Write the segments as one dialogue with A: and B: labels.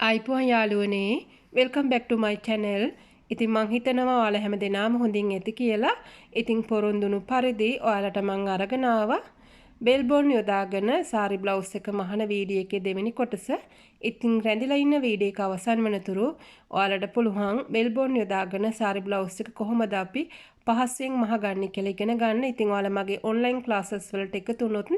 A: අයිපුවන් යාළුවනේ welcome back ටු මයි channel. ඉතින් මං හිතනවා ඔයාලා හැමදෙනාම හොඳින් ඇති කියලා. ඉතින් පොරොන්දුණු පරිදි ඔයාලට මං අරගෙන ආවා බෙල් බොන් යොදාගෙන සාරි බ්ලවුස් එක මහන වීඩියෝ එකේ දෙවෙනි කොටස. ඉතින් රැඳිලා ඉන්න වීඩියෝ එක අවසන් වෙනතුරු ඔයාලට පුළුවන් බෙල් බොන් යොදාගෙන සාරි බ්ලවුස් එක කොහොමද අපි පහසුවෙන් මහගන්නේ කියලා ඉගෙන ගන්න. ඉතින් ඔයාලා මගේ ඔන්ලයින් ක්ලාසස් වලට එකතු වුණොත්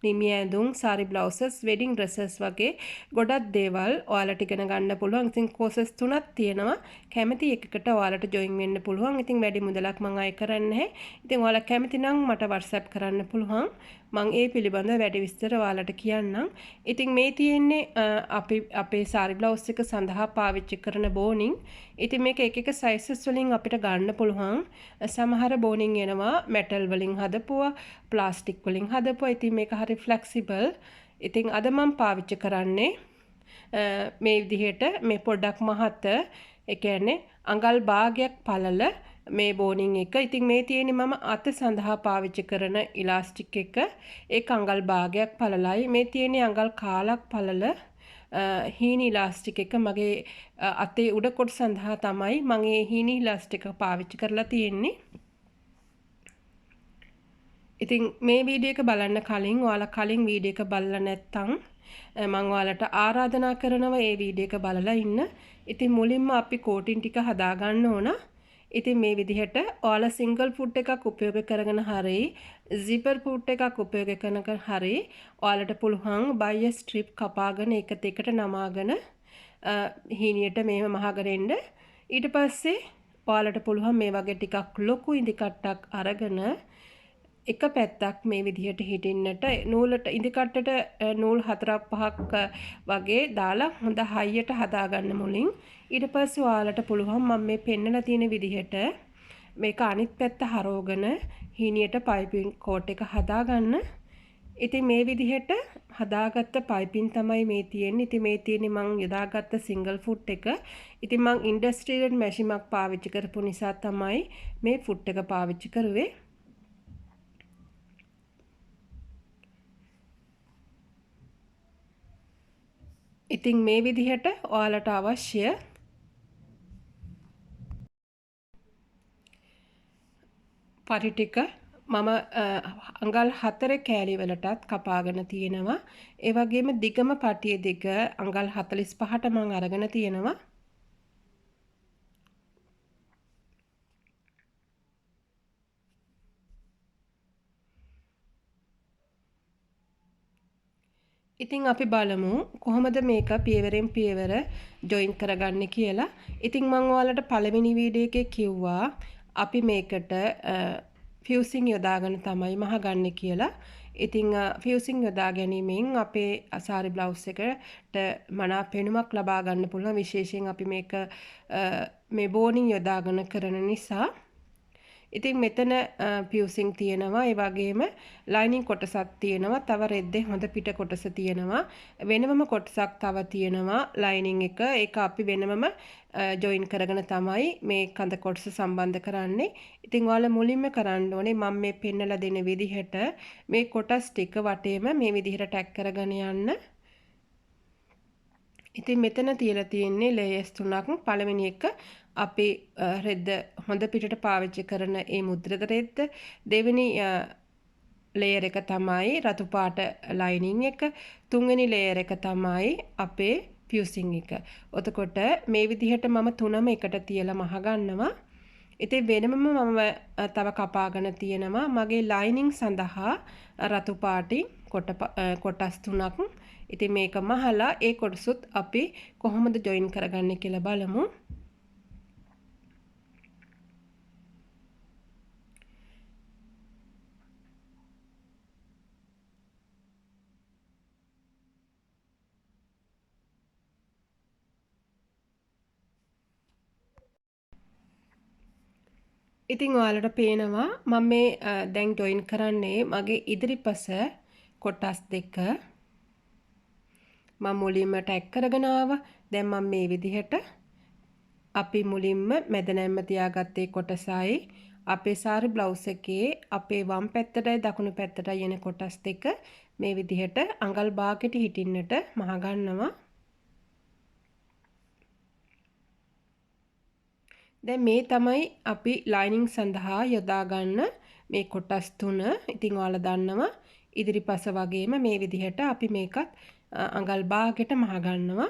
A: නිමි ඇඳුම්, සාරි බ්ලවුසස්, වෙඩින් ඩ්‍රෙසස් වගේ ගොඩක් දේවල් ඔයාලට ඉගෙන ගන්න පුළුවන්. ඉතින් කෝසස් 3ක් තියෙනවා. කැමති එකකට ඔයාලට ජොයින් වෙන්න පුළුවන්. ඉතින් වැඩි මුදලක් මම අය කරන්නේ නැහැ. ඉතින් ඔයාලා කැමති නම් මට WhatsApp කරන්න පුළුවන්. මම ඒ පිළිබඳව වැඩි විස්තර ඔයාලට කියන්නම්. ඉතින් මේ තියෙන්නේ අපි අපේ සාරි බ්ලවුස් එක සඳහා පාවිච්චි කරන බෝනින්. ඉතින් මේක එක එක සයිසස් වලින් අපිට ගන්න පුළුවන්. සමහර බෝනින් එනවා මෙටල් වලින් හදපුවා, ප්ලාස්ටික් වලින් හදපුවා. ඉතින් මේක හරි ෆ්ලෙක්සිබල්. ඉතින් අද මම පාවිච්චි කරන්නේ මේ විදිහට මේ පොඩ්ඩක් මහත ඒ කියන්නේ අඟල් භාගයක් පළල මේ බෝනින් එක. ඉතින් මේ තියෙන්නේ මම අත සඳහා පාවිච්චි කරන ඉලාස්ටික් එක. ඒක අඟල් භාගයක් පළලයි. මේ තියෙන්නේ අඟල් කාලක් පළල හීනි ඉලාස්ටික් එක. මගේ අතේ උඩ කොට සඳහා තමයි මම මේ හීනි ඉලාස්ටික් එක පාවිච්චි කරලා තියෙන්නේ. ඉතින් මේ වීඩියෝ එක බලන්න කලින් ඔයාලා කලින් වීඩියෝ එක බලලා නැත්නම් මම ඔයාලට ආරාධනා කරනවා මේ වීඩියෝ එක බලලා ඉන්න. ඉතින් මුලින්ම අපි කෝටින් ටික හදා ගන්න ඕන. ඉතින් මේ විදිහට ඔයාලා සිංගල් ෆුට් එකක් උපයෝග කරගෙන හරි zipper ෆුට් එකක් උපයෝග කරන හරි ඔයාලට පුළුවන් බයිය ස්ට්‍රිප් කපාගෙන එකට එකට නමාගෙන හීනියට මේව මහගෙන එන්න. ඊට පස්සේ ඔයාලට පුළුවන් මේ වගේ ටිකක් ලොකු ඉදි කට්ටක් අරගෙන එක පැත්තක් මේ විදිහට හිටින්නට නූලට ඉදි කට්ටට නූල් 4-5ක් වගේ දාලා හොඳ හයියට හදාගන්න මුලින්. ඊට පස්සේ ඔයාලට පුළුවන් මම මේ පෙන්නලා තියෙන විදිහට මේක අනිත් පැත්ත හරවගෙන හීනියට පයිපින් කෝට් එක හදාගන්න. ඉතින් මේ විදිහට හදාගත්ත පයිපින් තමයි මේ තියෙන්නේ. ඉතින් මේ තියෙන්නේ මම යොදාගත්ත සිංගල් ෆුට් එක. ඉතින් මම ඉන්ඩස්ට්‍රියල් මැෂිමක් පාවිච්චි කරපු නිසා තමයි මේ ෆුට් එක පාවිච්චි කරුවේ. ඉතින් මේ විදිහට ඔයාලට අවශ්‍ය පරි ටික මම අඟල් 4 කෑලි වලටත් කපාගෙන තියෙනවා. ඒ වගේම දිගම පටිය දිග අඟල් 45ට මම අරගෙන තියෙනවා. ඉතින් අපි බලමු කොහොමද මේක පියවරෙන් පියවර ජොයින් කරගන්නේ කියලා. ඉතින් මම ඔයාලට පළවෙනි වීඩියෝ එකේ කිව්වා අපි මේකට ෆියුසින් යොදාගෙන තමයි මහගන්නේ කියලා. ඉතින් ෆියුසින් යොදා ගැනීමෙන් අපේ සාරි බ්ලවුස් එකට මනා පෙනුමක් ලබා ගන්න පුළුවන්. විශේෂයෙන් අපි මේක මේ බෝනින් යොදාගෙන කරන නිසා. ඉතින් මෙතන පියුසින් තියෙනවා. ඒ වගේම ලයිනින් කොටසක් තියෙනවා. තව රෙද්දේ හොඳ පිට කොටස තියෙනවා. වෙනමම කොටසක් තව තියෙනවා ලයිනින් එක. ඒක අපි වෙනමම ජොයින් කරගෙන තමයි මේ කඳ කොටස සම්බන්ධ කරන්නේ. ඉතින් ඔයාලා මුලින්ම කරන්න ඕනේ මම මේ පෙන්නලා දෙන විදිහට මේ කොටස් ටික වටේම මේ විදිහට ටැග් කරගෙන යන්න. ඉතින් මෙතන තියලා තියෙන්නේ ලේයර්ස් 3ක්. පළවෙනි එක අපි රෙද්ද හොඳ පිටට පාවිච්චි කරන ඒ මුද්‍රද රෙද්ද. දෙවෙනි ලේයර් එක තමයි රතු පාට ලයිනින් එක. තුන්වෙනි ලේයර් එක තමයි අපේ පියුසින් එක. එතකොට මේ විදිහට මම තුනම එකට තියලා මහ ගන්නවා. ඉතින් වෙනමම මම තව කපාගෙන තියෙනවා මගේ ලයිනින් සඳහා රතු පාටින් කොටස් 3ක්. ඉතින් මේක මහලා ඒ කොටසුත් අපි කොහොමද ජොයින් කරගන්නේ කියලා බලමු. ඉතින් ඔයාලට පේනවා මම මේ දැන් ජොයින් කරන්නේ මගේ ඉදිරිපස කොටස් දෙක. මම මුලින්ම ටැග් කරගෙන ආවා. දැන් මම මේ විදිහට අපි මුලින්ම මැද නැම්ම තියාගත්තේ කොටසයි අපේ සාරි බ්ලවුස් එකේ අපේ වම් පැත්තටයි දකුණු පැත්තටයි යන කොටස් දෙක මේ විදිහට අඟල් භාගයට හිටින්නට මහ ගන්නවා. දැන් මේ තමයි අපි ලයිනින් සඳහා යොදා ගන්න මේ කොටස් තුන. ඉතින් ඔයාලා දන්නවා ඉදිරිපස වගේම මේ විදිහට අපි මේකත් අඟල් භාගයට මහ ගන්නවා.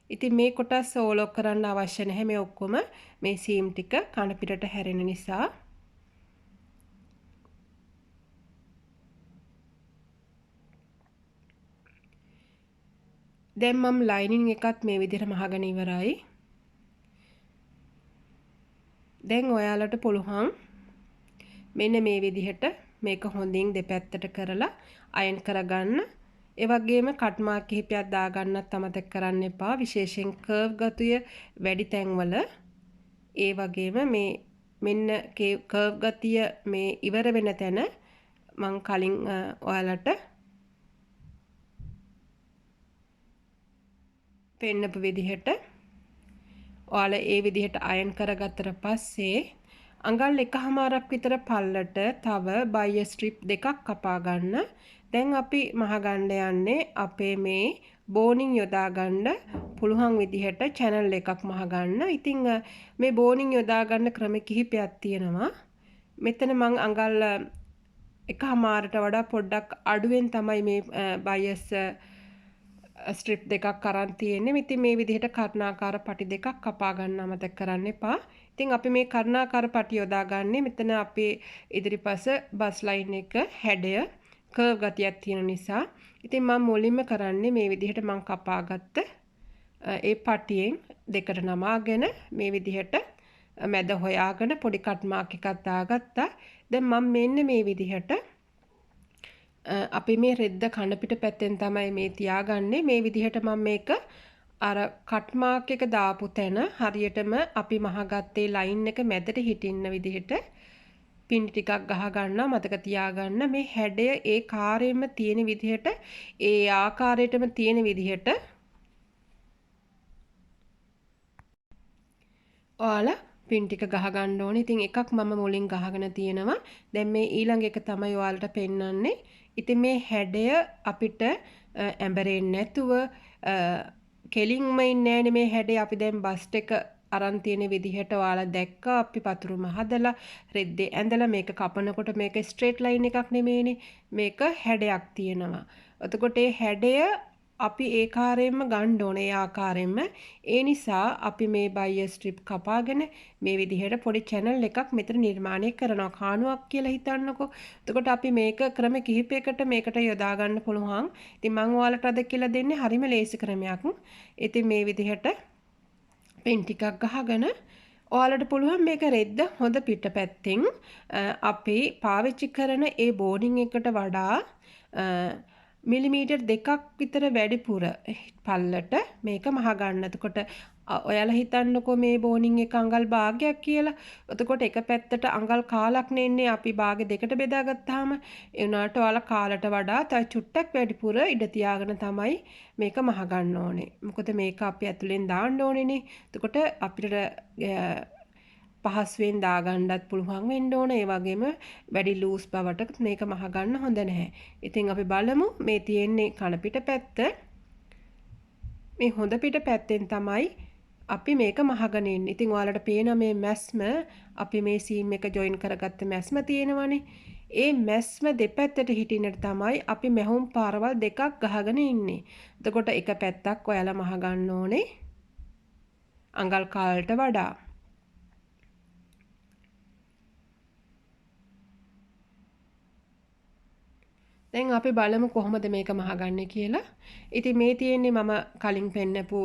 A: ඉතින් මේ කොටස් ඕලොක් කරන්න අවශ්‍ය නැහැ. මේ ඔක්කොම මේ සීම් ටික කන පිටට හැරෙන නිසා. දැන් මම ලයිනින් එකත් මේ විදිහට මහගෙන ඉවරයි. දැන් ඔයාලට පුළුවන් මෙන්න මේ විදිහට මේක හොඳින් දෙපැත්තට කරලා අයන් කරගන්න. ඒ වගේම කට් මාක් කිහිපයක් දාගන්නත් අමතක කරන්න එපා. විශේෂයෙන් කර්ව් ගතිය වැඩි තැන්වල. ඒ වගේම මේ මෙන්න කර්ව් ගතිය මේ ඉවර වෙන තැන මම කලින් ඔයාලට පෙන්නපු විදිහට ඔයාලා ඒ විදිහට අයන් කරගත්තට පස්සේ අඟල් 1/2ක් විතර පල්ලට තව බයිය ස්ට්‍රිප් දෙකක් කපා ගන්න. දැන් අපි මහ ගන්න යන්නේ අපේ මේ බෝනින් යොදා ගන්න පුළුවන් විදිහට channel එකක් මහ ගන්න. ඉතින් මේ බෝනින් යොදා ගන්න ක්‍රම කිහිපයක් තියෙනවා. මෙතන මම අඟල් 1/2ට වඩා පොඩ්ඩක් අඩුවෙන් තමයි මේ බයියස් ස්ට්‍රිප් දෙකක් අරන් තියෙන්නේ. ඉතින් මේ විදිහට කර්ණාකාර පටි දෙකක් කපා ගන්න අමතක කරන්න එපා. ඉතින් අපි මේ කර්ණාකාර පටි යොදා ගන්නේ මෙතන අපේ ඉදිරිපස බස් ලයින් එක හැඩය කර්ව් ගතියක් තියෙන නිසා. ඉතින් මම මුලින්ම කරන්නේ මේ විදිහට මම කපාගත්ත ඒ පටියෙන් දෙකට නමාගෙන මේ විදිහට මැද හොයාගෙන පොඩි කට් මාක් එකක් දාගත්තා. දැන් මම මෙන්න මේ විදිහට අපි මේ රෙද්ද කන පිට පැත්තෙන් තමයි මේ තියාගන්නේ. මේ විදිහට මම මේක අර කට් මාක් එක දාපු තැන හරියටම අපි මහගත්තේ ලයින් එක මැදට හිටින්න විදිහට පින් ටිකක් ගහ ගන්නවා. මතක තියාගන්න මේ හැඩය ඒ කාර්යෙම තියෙන විදිහට ඒ ආකාරයටම තියෙන විදිහට ඔයාලා පින් ටික ගහ ගන්න ඕනේ. ඉතින් එකක් මම මුලින් ගහගෙන තියෙනවා. දැන් මේ ඊළඟ එක තමයි ඔයාලට පෙන්වන්නේ. ඉතින් මේ හැඩය අපිට ඇඹරෙන්නේ නැතුව කෙලින්ම ඉන්නේ මේ හැඩය. අපි දැන් බස්ට් එක අරන් තියෙන විදිහට ඔයාලා දැක්කා. අපි පතුරුම හදලා රෙද්දේ ඇඳලා මේක කපනකොට මේක ස්ට්‍රේට් ලයින් එකක් නෙමෙයිනේ. මේක හැඩයක් තියෙනවා. එතකොට මේ හැඩය අපි ඒ කාර්යෙම ගන්න ඕනේ ඒ ආකාරයෙන්ම. ඒ නිසා අපි මේ බයියර් ස්ට්‍රිප් කපාගෙන මේ විදිහට පොඩි channel එකක් මෙතන නිර්මාණය කරනවා. කාණුවක් කියලා හිතන්නකෝ. එතකොට අපි මේක ක්‍රම කිහිපයකට මේකට යොදා ගන්න පුළුවන්. ඉතින් මම ඔයාලට අද කියලා දෙන්නේ හරිම ලේසි ක්‍රමයක්. ඉතින් මේ විදිහට පෙන් ටිකක් ගහගෙන ඔයාලට පුළුවන් මේක රෙද්ද හොඳ පිටපැත්තෙන් අපි පාවිච්චි කරන ඒ බෝඩින් එකට වඩා මිලිමීටර් 2ක් විතර වැඩිපුර පල්ලට මේක මහ ගන්න. එතකොට ඔයාලා හිතන්නකෝ මේ බෝනින් එක අඟල් භාගයක් කියලා. එතකොට එක පැත්තට අඟල් කාලක් නෙන්නේ අපි භාග දෙකට බෙදාගත්තාම ඒ උනාට ඔයාලා කාලට වඩා තව චුට්ටක් වැඩිපුර ඉඩ තියාගෙන තමයි මේක මහ ගන්න ඕනේ. මොකද මේක අපි ඇතුලෙන් දාන්න ඕනේනේ. එතකොට අපිට පහසුවෙන් දාගන්නත් පුළුවන් වෙන්න ඕන. ඒ වගේම වැඩි ලූස් බවට මේක මහ ගන්න හොඳ නැහැ. ඉතින් අපි බලමු මේ තියෙන්නේ කන පිට පැත්ත. මේ හොඳ පිට පැත්තෙන් තමයි අපි මේක මහගෙන ඉන්නේ. ඉතින් ඔයාලට පේන මේ මැස්ම අපි මේ සීම් එක ජොයින් කරගත්ත මැස්ම තියෙනවනේ. ඒ මැස්ම දෙපැත්තට හිටින්නට තමයි අපි මැහුම් පාරවල් දෙකක් ගහගෙන ඉන්නේ. එතකොට එක පැත්තක් ඔයාලා මහ ගන්න ඕනේ අඟල් කාලට වඩා. දැන් අපි බලමු කොහොමද මේක මහගන්නේ කියලා. ඉතින් මේ තියෙන්නේ මම කලින් පෙන්නපු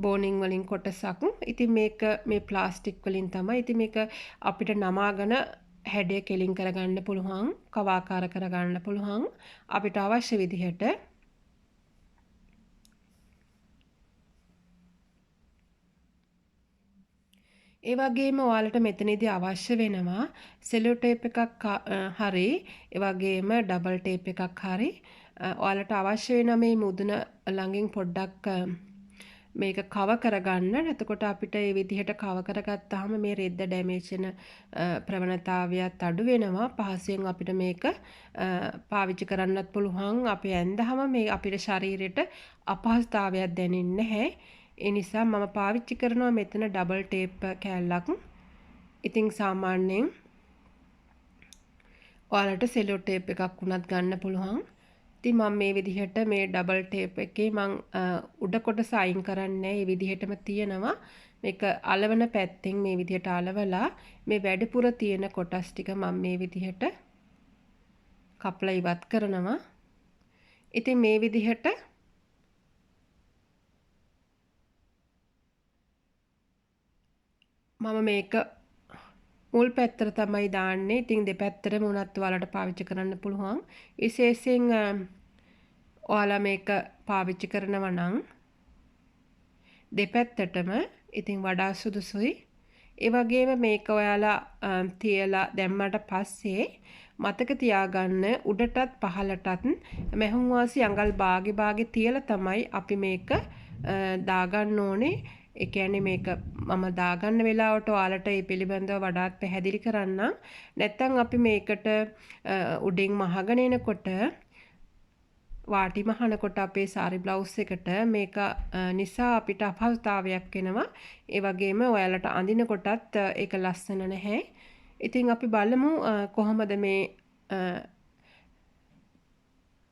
A: බෝනින් වලින් කොටසක්. ඉතින් මේක මේ ප්ලාස්ටික් වලින් තමයි. ඉතින් මේක අපිට නමාගෙන හැඩය කෙලින් කරගන්න පුළුවන්, කවාකාර කරගන්න පුළුවන් අපිට අවශ්‍ය විදිහට. ඒ වගේම ඔයාලට මෙතනදී අවශ්‍ය වෙනවා සෙලෝ ටේප් එකක් හරි ඒ වගේම ඩබල් ටේප් එකක් හරි ඔයාලට අවශ්‍ය වෙන මේ මුදුන ළඟින් පොඩ්ඩක් මේක කව කරගන්න. එතකොට අපිට මේ විදිහට කව කරගත්තාම මේ රෙද්ද ඩැමේජ් වෙන ප්‍රවණතාවයත් අඩු වෙනවා. පහසුවෙන් අපිට මේක පාවිච්චි කරන්නත් පුළුවන්. අපි ඇඳහම මේ අපිට ශරීරයට අපහසුතාවයක් දැනෙන්නේ නැහැ. ඒ නිසා මම පාවිච්චි කරනවා මෙතන ඩබල් ටේප් කෑල්ලක්. ඉතින් සාමාන්‍යයෙන් ඔයාලට සෙලෝ ටේප් එකක් වුණත් ගන්න පුළුවන්. ඉතින් මම මේ විදිහට මේ ඩබල් ටේප් එකේ මං උඩ කොටස අයින් කරන්නේ මේ විදිහටම තියෙනවා. මේක අලවන පැත්තෙන් මේ විදිහට අලවලා මේ වැඩිපුර තියෙන කොටස් ටික මම මේ විදිහට කපලා ඉවත් කරනවා. ඉතින් මේ විදිහට මම මේක මුල් පැත්තට තමයි දාන්නේ. ඉතින් දෙපැත්තටම උනත් ඔයාලට පාවිච්චි කරන්න පුළුවන්. විශේෂයෙන් ඔයාලා මේක පාවිච්චි කරනවා නම් දෙපැත්තටම ඉතින් වඩා සුදුසුයි. ඒ වගේම මේක ඔයාලා තියලා දැම්මට පස්සේ මතක තියාගන්න උඩටත් පහළටත් මැහුම් වාසි අඟල් භාගේ තියලා තමයි අපි මේක දාගන්න ඕනේ. ඒ කියන්නේ මේක මම දාගන්න වෙලාවට ඔයාලට මේ පිළිබඳව වඩාත් පැහැදිලි කරන්නම්. නැත්තම් අපි මේකට උඩින් මහගෙන එනකොට වාටි මහනකොට අපේ සාරි බ්ලවුස් එකට මේක නිසා අපිට අපහසුතාවයක් එනවා. ඒ වගේම ඔයාලට අඳිනකොටත් ඒක ලස්සන නැහැ. ඉතින් අපි බලමු කොහොමද මේ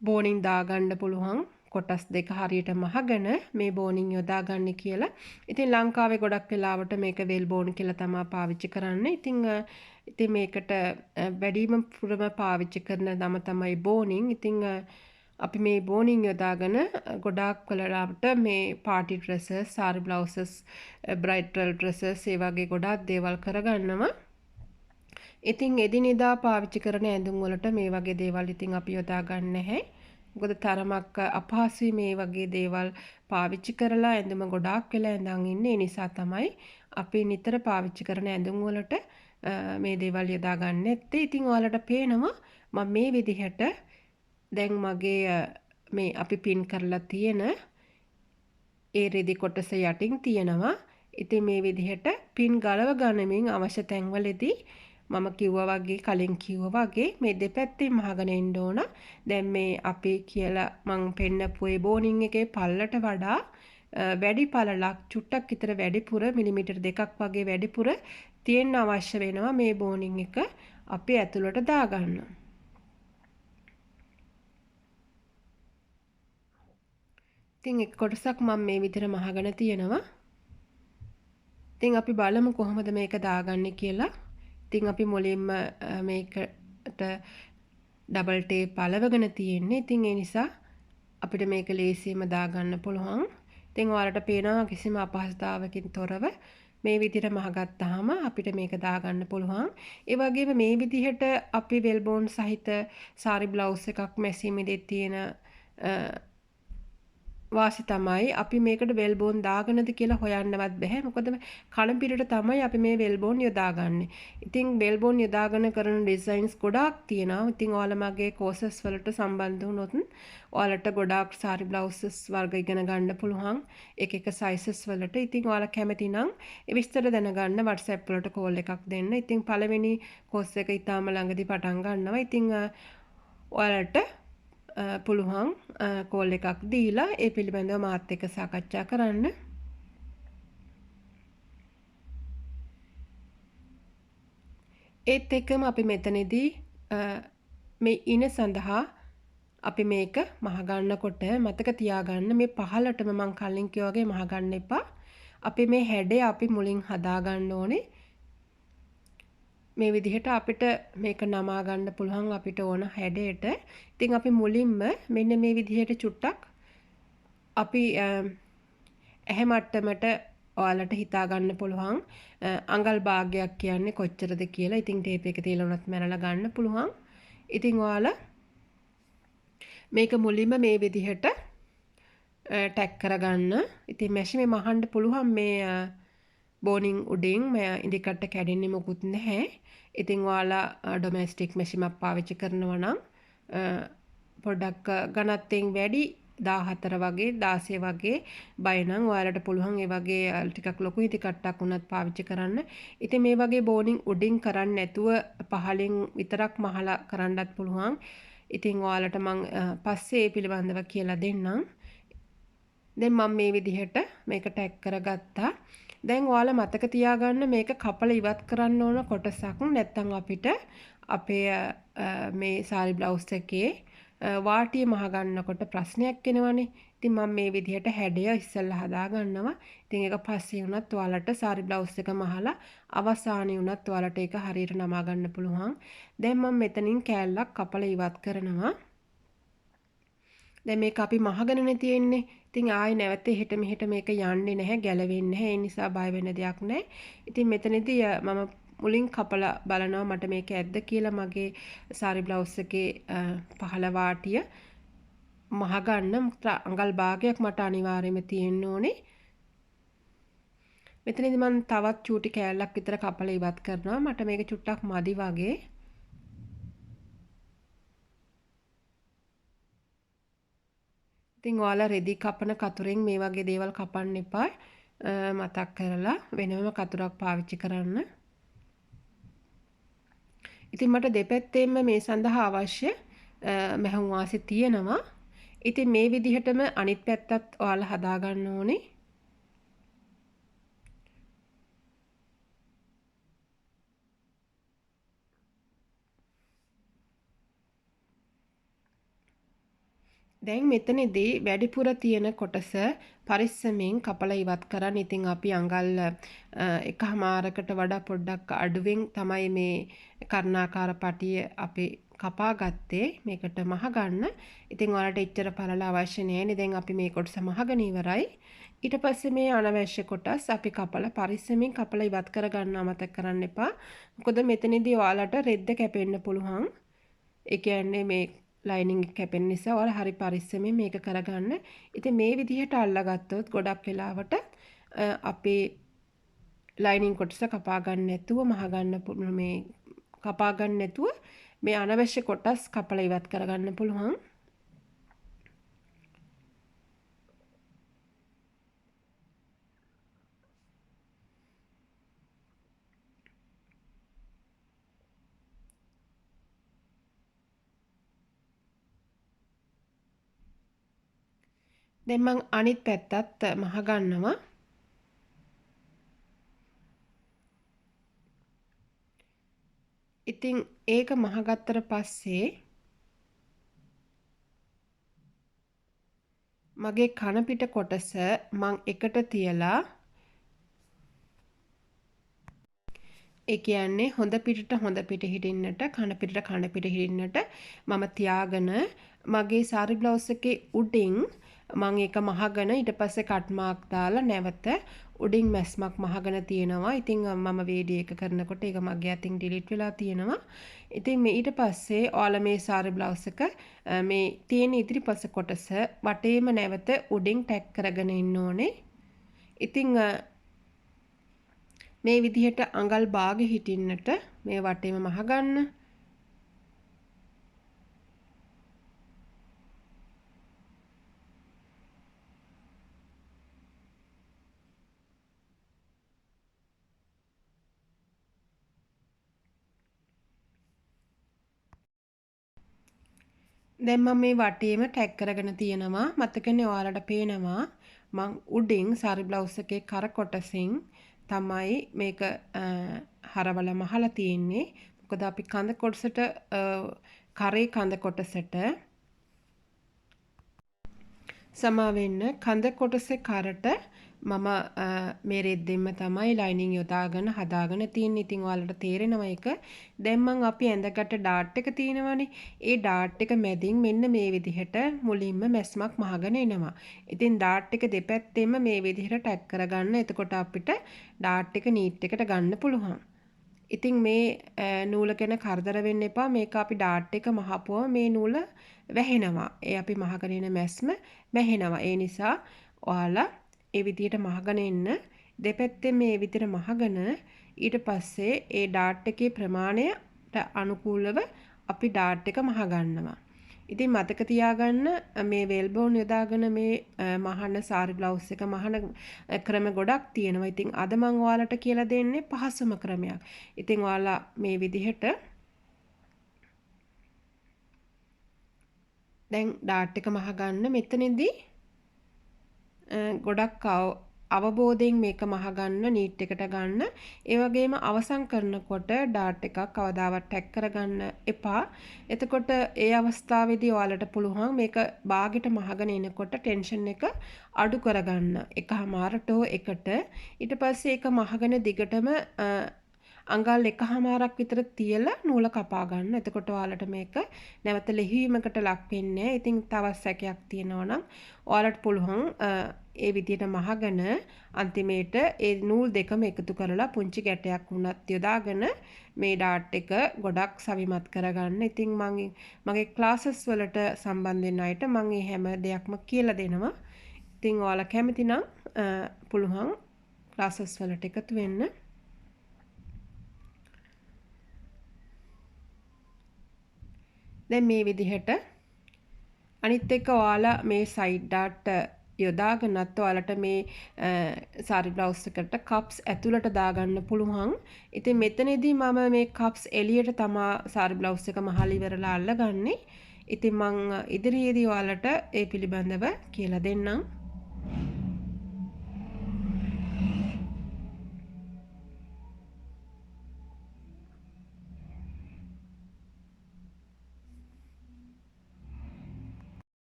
A: බෝනින් දාගන්න පුළුවන් කොටස් දෙක හරියට මහගෙන මේ බෝනින් යොදාගන්න කියලා. ඉතින් ලංකාවේ ගොඩක් වෙලාවට මේක වෙල් බෝන් කියලා තමයි පාවිච්චි කරන්නේ. ඉතින් මේකට වැඩිම පුරම පාවිච්චි කරන නම තමයි බෝනින්. ඉතින් අපි මේ බෝනින් යොදාගෙන ගොඩාක් වෙලාවට මේ පාටි ඩ්‍රෙසස්, සාරි බ්ලවුසස්, බ්‍රයිඩල් ඩ්‍රෙසස් ඒ වගේ ගොඩාක් දේවල් කරගන්නවා. ඉතින් එදිනෙදා පාවිච්චි කරන ඇඳුම් වලට මේ වගේ දේවල් ඉතින් අපි යොදා ගන්න නැහැ. මොකද තරමක් අපහසුයි මේ වගේ දේවල් පාවිච්චි කරලා ඇඳුම ගොඩාක් වෙලා ඇඳන් ඉන්නේ. ඒ නිසා තමයි අපි නිතර පාවිච්චි කරන ඇඳුම් වලට මේ දේවල් යොදා ගන්න නැත්තේ. ඉතින් ඔයාලට පේනවා මම මේ විදිහට දැන් මගේ මේ අපි පින් කරලා තියෙන ඒ රෙදි කොටස යටින් තියෙනවා. ඉතින් මේ විදිහට පින් ගලව ගන්නමින් අවශ්‍ය තැන්වලදී මම කලින් කිව්වා වගේ මේ දෙපැත්තෙන් මහගෙන එන්න ඕන. දැන් මේ අපි කියලා මං පෙන්නපු ඒ බෝනින් එකේ පල්ලට වඩා වැඩි පළලක් චුට්ටක් විතර වැඩිපුර මිලිමීටර් 2ක් වගේ වැඩිපුර තියෙන්න අවශ්‍ය වෙනවා මේ බෝනින් එක අපි ඇතුළට දාගන්න. ඉතින් එක් කොටසක් මම මේ විදිහට මහගෙන තියෙනවා. ඉතින් අපි බලමු කොහොමද මේක දාගන්නේ කියලා. ඉතින් අපි මුලින්ම මේකට ඩබල් ටේප් අලවගෙන තියෙන්නේ. ඉතින් ඒ නිසා අපිට මේක ලේසියෙන්ම දාගන්න පුළුවන්. ඉතින් ඔයාලට පේනවා කිසිම අපහසුතාවකින් තොරව මේ විදිහට මහගත්තාම අපිට මේක දාගන්න පුළුවන්. ඒ වගේම මේ විදිහට අපි වෙල්බෝන් සහිත සාරි බ්ලවුස් එකක් මැසීමේදී තියෙන වාසි තමයි අපි මේකට වෙල්බෝන් දාගනද කියලා හොයන්නවත් බෑ. මොකද කණ පිටට තමයි අපි මේ වෙල්බෝන් යොදාගන්නේ. ඉතින් වෙල්බෝන් යොදාගෙන කරන ඩිසයින්ස් ගොඩාක් තියෙනවා. ඉතින් ඔයාලා මගේ කෝසස් වලට සම්බන්ධ වුණොත් ඔයාලට ගොඩාක් සාරි බ්ලවුසස් වර්ග ඉගෙන ගන්න පුළුවන්. එක සයිසස් වලට. ඉතින් ඔයාලා කැමති නම් ඒ විස්තර දැනගන්න WhatsApp වලට කෝල් එකක් දෙන්න. ඉතින් පළවෙනි කෝස් එක ඊටාම ළඟදී පටන් ගන්නවා. ඉතින් ඔයාලට පුළුවන් කෝල් එකක් දීලා ඒ පිළිබඳව මාත් එක්ක සාකච්ඡා කරන්න. ඒත් එක්කම අපි මෙතනදී මේ ඉන සඳහා අපි මේක මහගන්නකොට මතක තියාගන්න මේ පහළටම මම කලින් කිව්වා වගේ මහගන්න එපා. අපි මේ හැඩය අපි මුලින් හදා ගන්න ඕනේ. මේ විදිහට අපිට මේක නමා ගන්න පුළුවන් අපිට ඕන හැඩයට. ඉතින් අපි මුලින්ම මෙන්න මේ විදිහට චුට්ටක් අපි ඇහැ මට්ටමට ඔයාලට හිතා ගන්න පුළුවන් අඟල් භාගයක් කියන්නේ කොච්චරද කියලා. ඉතින් ටේප් එක තියලා උනත් මැනලා ගන්න පුළුවන්. ඉතින් ඔයාලා මේක මුලින්ම මේ විදිහට ටැග් කරගන්න. ඉතින් මැෂිමේ මහන්න පුළුවන් මේ බෝනින් උඩින් ඉදිකට කැඩෙන්නේ මොකුත් නැහැ. ඉතින් ඔයාලා ඩොමෙස්ටික් මැෂිමක් පාවිච්චි කරනවා නම් පොඩ්ඩක් ගණත්තෙන් වැඩි 14 වගේ 16 වගේ බය නම් ඔයාලට පුළුවන් ඒ වගේ ටිකක් ලොකු ඉදිකටක් උනත් පාවිච්චි කරන්න. ඉතින් මේ වගේ බෝනින් උඩින් කරන්නේ නැතුව පහලින් විතරක් මහලා කරන්නත් පුළුවන්. ඉතින් ඔයාලට මම පස්සේ ඒ පිළිබඳව කියලා දෙන්නම්. දැන් මම මේ විදිහට මේක ටැග් කරගත්තා. දැන් ඔයාලා මතක තියාගන්න මේක කපලා ඉවත් කරන්න ඕන කොටසක්. නැත්නම් අපිට අපේ මේ සාරි බ්ලවුස් එකේ වාටිය මහ ගන්නකොට ප්‍රශ්නයක් එනවනේ. ඉතින් මම මේ විදිහට හැඩය ඉස්සෙල්ලා හදා ගන්නවා. ඉතින් ඒක පස්සේ වුණත් ඔයාලට සාරි බ්ලවුස් එක මහලා අවසානයේ වුණත් ඔයාලට ඒක හරියට නමා ගන්න පුළුවන්. දැන් මම මෙතනින් කෑල්ලක් කපලා ඉවත් කරනවා. දැන් මේක අපි මහගෙනනේ තියෙන්නේ. ඉතින් ආයි නැවත එහෙට මෙහෙට මේක යන්නේ නැහැ, ගැලවෙන්නේ නැහැ. ඒ නිසා බය වෙන්න දෙයක් නැහැ. ඉතින් මෙතනදී මම මුලින් කපලා බලනවා මට මේක ඇද්ද කියලා මගේ සාරි බ්ලවුස් එකේ පහළ වාටිය මහ ගන්න අඟල් භාගයක් මට අනිවාර්යයෙන්ම තියෙන්න ඕනේ. මෙතනදී මම තවත් චූටි කෑල්ලක් විතර කපලා ඉවත් කරනවා. මට මේක චුට්ටක් මදි වගේ. ඉතින් ඔයාලා රෙදි කපන කතුරෙන් මේ වගේ දේවල් කපන්න එපා. මතක් කරලා වෙනම කතුරක් පාවිච්චි කරන්න. ඉතින් මට දෙපැත්තෙන්ම මේ සඳහා අවශ්‍ය මැහුම් වාසි තියෙනවා. ඉතින් මේ විදිහටම අනිත් පැත්තත් ඔයාලා හදා ගන්න ඕනේ. දැන් මෙතනදී වැඩිපුර තියෙන කොටස පරිස්සමෙන් කපලා ඉවත් කරන්න. ඉතින් අපි අඟල් එකමාරකට වඩා පොඩ්ඩක් අඩුවෙන් තමයි මේ කර්ණාකාර පටිය අපි කපා ගත්තේ මේකට මහ ගන්න. ඉතින් ඔයාලට එච්චර පළල අවශ්‍ය නැහැ. දැන් අපි මේ කොටස මහගෙන ඉවරයි. ඊට පස්සේ මේ අනවශ්‍ය කොටස් අපි කපලා පරිස්සමෙන් කපලා ඉවත් කර ගන්න අමතක කරන්න එපා. මොකද මෙතනදී ඔයාලට රෙද්ද කැපෙන්න පුළුවන්. ඒ කියන්නේ මේ ලයිනින් එක කැපෙන නිසා ඔයාලා හරි පරිස්සමෙන් මේක කරගන්න. ඉතින් මේ විදිහට අල්ලගත්තොත් ගොඩක් වෙලාවට අපේ ලයිනින් කොටස කපා ගන්න නැතුව මහ ගන්න මේ කපා ගන්න නැතුව මේ අනවශ්‍ය කොටස් කපලා ඉවත් කරගන්න පුළුවන්. දැන් මම අනිත් පැත්තත් මහ ගන්නවා. ඉතින් ඒක මහගත්තට පස්සේ මගේ කන පිට කොටස මං එකට තියලා ඒ කියන්නේ හොඳ පිටට හිටින්නට කන පිටට හිටින්නට මම තියාගෙන මගේ සාරි බ්ලවුස් එකේ උඩින් මම ඒක මහගෙන ඊට පස්සේ කට් මාක් දාලා නැවත උඩින් මැස්මක් මහගෙන තියෙනවා. ඉතින් මම වීඩියෝ එක කරනකොට ඒක මගේ අතින් ඩිලීට් වෙලා තියෙනවා. ඉතින් මේ ඊට පස්සේ ඔයාලා මේ සාරි බ්ලවුස් එක මේ තියෙන ඉදිරිපස කොටස වටේම නැවත උඩින් ටැග් කරගෙන ඉන්න ඕනේ. ඉතින් මේ විදිහට අඟල් භාගෙ හිටින්නට මේ වටේම මහගන්න. දැන් මම මේ වටේම ටැග් කරගෙන තියෙනවා. මතකනේ ඔයාලට පේනවා මං උඩින් සාරි බ්ලවුස් එකේ කර කොටසින් තමයි මේක හරවලා මහලා තියෙන්නේ. මොකද අපි කඳ කොටසට කරේ කඳ කොටසට සමා වෙන්න කඳ කොටසේ කරට මම මේ රෙද්දෙන්ම තමයි ලයිනින් යොදාගෙන හදාගෙන තියන්නේ. ඉතින් ඔයාලට තේරෙනවා ඒක. දැන් මම අපි ඇඳකට ඩාට් එක තියෙනවනේ. ඒ ඩාට් එක මැදින් මෙන්න මේ විදිහට මුලින්ම මැස්මක් මහගෙන එනවා. ඉතින් ඩාට් එක දෙපැත්තෙම මේ විදිහට ටැග් කරගන්න. එතකොට අපිට ඩාට් එක නීට් එකට ගන්න පුළුවන්. ඉතින් මේ නූල ගැන කරදර වෙන්න එපා. මේක අපි ඩාට් එක මහපුවම මේ නූල වැහෙනවා. ඒ අපි මහගෙන එන මැස්ම වැහෙනවා. ඒ නිසා ඔයාලා ඒ විදිහට මහගෙන එන්න දෙපැත්තෙන් මේ විදිහට මහගෙන ඊට පස්සේ ඒ ඩාට් එකේ ප්‍රමාණයට අනුකූලව අපි ඩාට් එක මහ ගන්නවා. ඉතින් මතක තියාගන්න මේ වෙල්බෝන් යොදාගෙන මේ මහන සාරි බ්ලවුස් එක මහන ක්‍රම ගොඩක් තියෙනවා. ඉතින් අද මම ඔයාලට කියලා දෙන්නේ පහසුම ක්‍රමයක්. ඉතින් ඔයාලා මේ විදිහට දැන් ඩාට් එක මහ ගන්න මෙතනදී ගොඩක් අවබෝධයෙන් මේක මහගන්න නීට් එකට ගන්න. ඒ වගේම අවසන් කරනකොට ඩාට් එකක් කවදාවත් ටැග් කරගන්න එපා. එතකොට ඒ අවස්ථාවේදී ඔයාලට පුළුවන් මේක බාගෙට මහගෙන එනකොට ටෙන්ෂන් එක අඩු කරගන්න. එකමාරට හෝ එකට. ඊට පස්සේ ඒක මහගෙන දිගටම අඟල් එකහමාරක් විතර තියලා නූල කපා ගන්න. එතකොට ඔයාලට මේක නැවත ලෙහිවීමකට ලක් වෙන්නේ. ඉතින් තවත් සැකයක් තියෙනවා නම් ඔයාලට පුළුවන් ඒ විදිහට මහගෙන අන්තිමේට ඒ නූල් දෙකම එකතු කරලා පුංචි ගැටයක් වුණත් යොදාගෙන මේ ඩාට් එක ගොඩක් සවිමත් කරගන්න. ඉතින් මගේ ක්ලාසස් වලට සම්බන්ධ වෙන අයට මම මේ හැම දෙයක්ම කියලා දෙනවා. ඉතින් ඔයාලා කැමති නම් පුළුවන් ක්ලාසස් වලට එකතු වෙන්න. දැන් මේ විදිහට අනිත් එක ඔයාලා මේ සයිඩ් ඩාට් යොදාගෙනත් ඔයාලට මේ සාරි බ්ලවුස් එකට කප්ස් ඇතුළට දාගන්න පුළුවන්. ඉතින් මෙතනදී මම මේ කප්ස් එළියට තමා සාරි බ්ලවුස් එක මහල ඉවරලා අල්ලගන්නේ. ඉතින් මං ඉදිරියේදී ඔයාලට ඒ පිළිබඳව කියලා දෙන්නම්.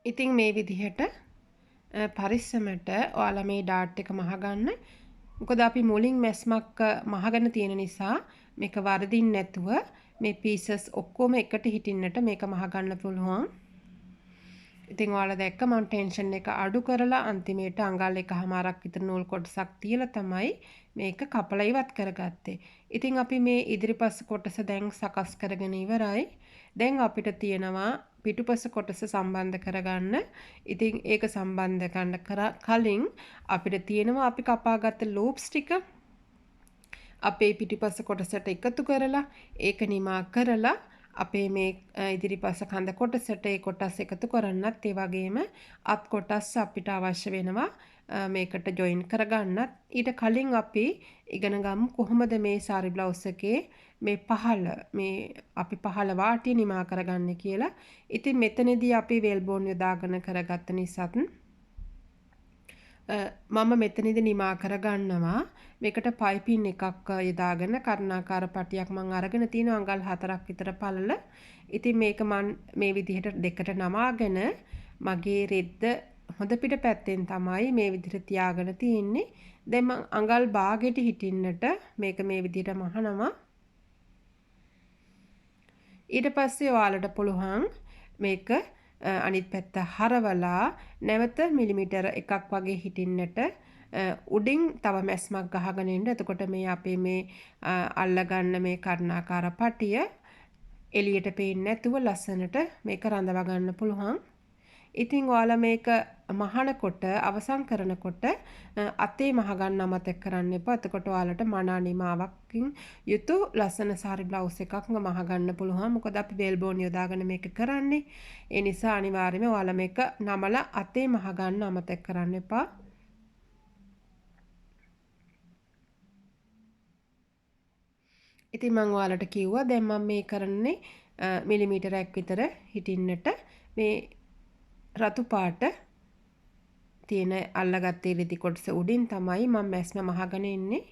A: ඉතින් මේ විදිහට පරිස්සමට ඔයාලා මේ ඩාට් එක මහගන්න. මොකද අපි මුලින් මැස්මක් මහගෙන තියෙන නිසා මේක වරදින්න නැතුව මේ පීසස් ඔක්කොම එකට හිටින්නට මේක මහගන්න පුළුවන්. ඉතින් ඔයාලා දැක්ක මම ටෙන්ෂන් එක අඩු කරලා අන්තිමේට අඟල් එකහමාරක් විතර නූල් කොටසක් තියලා තමයි මේක කපලා ඉවත් කරගත්තේ. ඉතින් අපි මේ ඉදිරිපස් කොටස දැන් සකස් කරගෙන ඉවරයි. දැන් අපිට තියෙනවා පිටුපස කොටස සම්බන්ධ කරගන්න. ඉතින් ඒක සම්බන්ධ කරන්න කලින් අපිට තියෙනවා අපි කපාගත්ත ලූප්ස් ටික අපේ පිටුපස කොටසට එකතු කරලා ඒක නිමා කරලා අපේ මේ ඉදිරිපස කඳ කොටසට ඒ කොටස් එකතු කරන්නත් ඒ වගේම අත් කොටස් අපිට අවශ්‍ය වෙනවා මේකට ජොයින් කරගන්නත්. ඊට කලින් අපි ඉගෙන ගමු කොහොමද මේ සාරි බ්ලවුස් එකේ මේ පහළ මේ අපි පහළ වාටිය නිමා කරගන්නේ කියලා. ඉතින් මෙතනදී අපි වෙල්බෝන් යොදාගෙන කරගත්ත නිසාත් මම මෙතනදී නිමා කරගන්නවා. මේකට පයිපින් එකක් යොදාගෙන කර්ණාකාර පටියක් මම අරගෙන තියෙනවා අඟල් 4ක් විතර පළල. ඉතින් මේක මම මේ විදිහට දෙකට නමාගෙන මගේ රෙද්ද හොඳ පිට පැත්තෙන් තමයි මේ විදිහට තියාගෙන තියෙන්නේ. දැන් මම අඟල් භාගෙට හිටින්නට මේක මේ විදිහට මහනවා. ඊට පස්සේ ඔයාලට පුළුවන් මේක අනිත් පැත්ත හරවලා නැවත මිලිමීටර එකක් වගේ හිටින්නට උඩින් තව මැස්මක් ගහගෙන ඉන්න. එතකොට මේ අපේ මේ අල්ලගන්න මේ කර්ණාකාර පටිය එළියට පේන්නේ නැතුව ලස්සනට මේක රඳවා ගන්න පුළුවන්. ඉතින් ඔයාලා මේක මහනකොට අවසන් කරනකොට අතේ මහගන්න අමතක කරන්න එපා. එතකොට ඔයාලට මනා නිමාවකින් යුතු ලස්සන සාරි බ්ලවුස් එකක් මහගන්න පුළුවන්. මොකද අපි වෙල්බෝන් යොදාගෙන මේක කරන්නේ. ඒ නිසා අනිවාර්යයෙන්ම ඔයාලා මේක නමලා අතේ මහගන්න අමතක කරන්න එපා. ඉතින් මම ඔයාලට කිව්වා දැන් මම මේ කරන්නේ මිලිමීටරයක් විතර හිටින්නට මේ රතු පාට තියෙන අල්ලගත්තේ රෙදි කොටස උඩින් තමයි මම මැස්ම මහගෙන ඉන්නේ.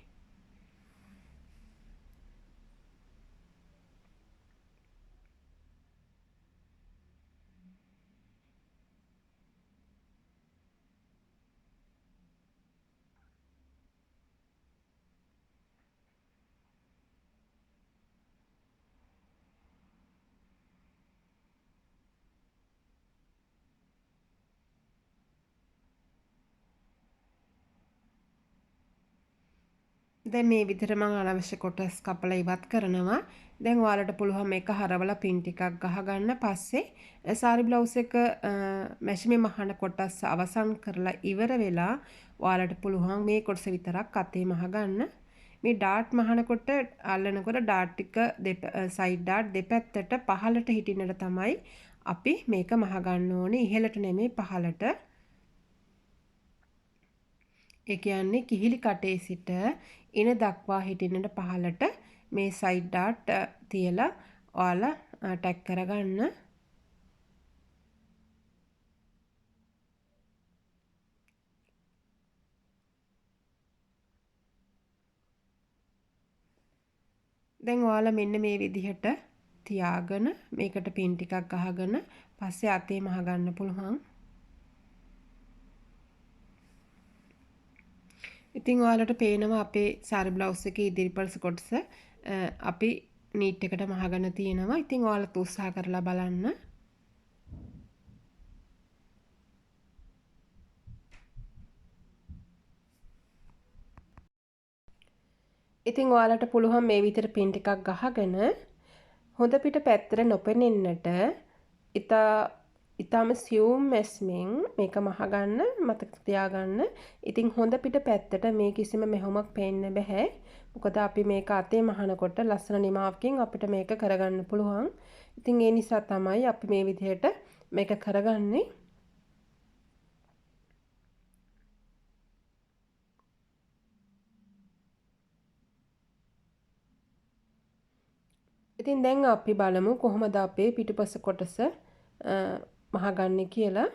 A: දැන් මේ විදිහට මම අනවශ්‍ය කොටස් කපලා ඉවත් කරනවා. දැන් ඔයාලට පුළුවන් මේක හරවලා පින් ටිකක් ගහගන්න. පස්සේ සාරි බ්ලවුස් එක මැෂිමේ මහන කොටස් අවසන් කරලා ඉවර වෙලා ඔයාලට පුළුවන් මේ කොටස විතරක් අතේ මහගන්න. මේ ඩාට් මහනකොට අල්ලනකොට ඩාට් ටික සයිඩ් ඩාට් දෙපැත්තට පහළට හිටින්නට තමයි අපි මේක මහගන්න ඕනේ. ඉහළට නෙමෙයි පහළට. ඒ කියන්නේ කිහිලි කටේ සිට ඉන දක්වා හිටින්නට පහළට මේ සයිඩ් ඩාට් තියලා ඔයාලා ටැග් කරගන්න. දැන් ඔයාලා මෙන්න මේ විදිහට තියාගෙන මේකට පින් ටිකක් ගහගෙන පස්සේ අතේ මහ ගන්න පුළුවන්. ඉතින් ඔයාලට පේනවා අපේ සාරි බ්ලවුස් එකේ ඉදිරිපස කොටස අපි නීට් එකට මහගෙන තියෙනවා. ඉතින් ඔයාලත් උත්සාහ කරලා බලන්න. ඉතින් ඔයාලට පුළුවන් මේ විදිහට පින් ටිකක් ගහගෙන හොඳ පිට පැත්තට නොපෙනෙන්නට ඉතාම සියුම් මැස්මෙන් මේක මහගන්න මතක තියාගන්න. ඉතින් හොඳ පිට පැත්තට මේ කිසිම මෙහුමක් පේන්න බෑ. මොකද අපි මේක අතේ මහනකොට ලස්සන නිමාවකින් අපිට මේක කරගන්න පුළුවන්. ඉතින් ඒ නිසා තමයි අපි මේ විදිහට මේක කරගන්නේ. ඉතින් දැන් අපි බලමු කොහොමද අපේ පිටුපස කොටස මහගන්නේ කියලා.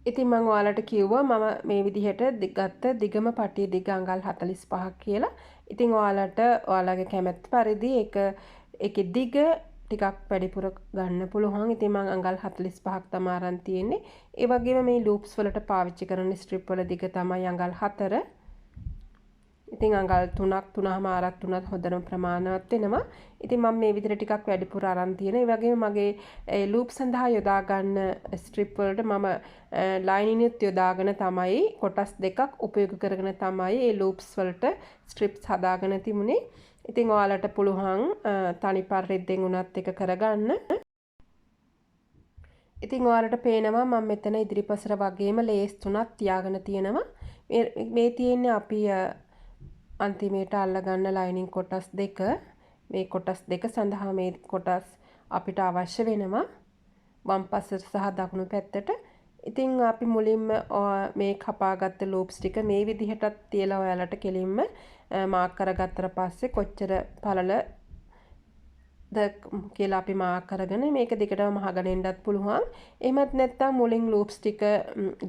A: ඉතින් මම ඔයාලට කිව්වා මම මේ විදිහට ගත්ත දිගම පටිය දිග අඟල් 45ක් කියලා. ඉතින් ඔයාලට ඔයාලගේ කැමැත්ත පරිදි ඒකේ දිග ටිකක් වැඩිපුර ගන්න පුළුවන්. ඉතින් මම අඟල් 45ක් තමයි අරන් තියෙන්නේ. ඒ වගේම මේ ලූප්ස් වලට පාවිච්චි කරන ස්ට්‍රිප් වල දිග තමයි අඟල් 4. ඉතින් අඟල් 3ක් 3මාරක් 3ත් හොඳම ප්‍රමාණවත් වෙනවා. ඉතින් මම මේ විදිහට ටිකක් වැඩිපුර අරන් තියෙනවා. ඒ වගේම මගේ ලූප් සඳහා යොදා ගන්න ස්ට්‍රිප් වලට මම ලයිනිනුත් යොදාගෙන තමයි කොටස් දෙකක් උපයෝග කරගෙන තමයි මේ ලූප්ස් වලට ස්ට්‍රිප්ස් හදාගෙන තිබුණේ. ඉතින් ඔයාලට පුළුවන් තනි පරිද්දෙන් උනත් එක කරගන්න. ඉතින් ඔයාලට පේනවා මම මෙතන ඉදිරිපසට වගේම ලේස් තුනක් තියාගෙන තියෙනවා. මේ තියෙන්නේ අපි අන්තිමේට අල්ලගන්න ලයිනින් කොටස් දෙක. මේ කොටස් දෙක සඳහා මේ කොටස් අපිට අවශ්‍ය වෙනවා වම් පස්සට සහ දකුණු පැත්තට. ඉතින් අපි මුලින්ම මේ කපාගත්ත ලූප්ස් ටික මේ විදිහටත් තියලා ඔයාලට කෙලින්ම මාක් කරගත්තට පස්සේ කොච්චර පළල කියලා අපි මාක් කරගෙන මේක දිගටම මහගෙන එන්නත් පුළුවන්. එහෙමත් නැත්නම් මුලින් ලූප්ස් ටික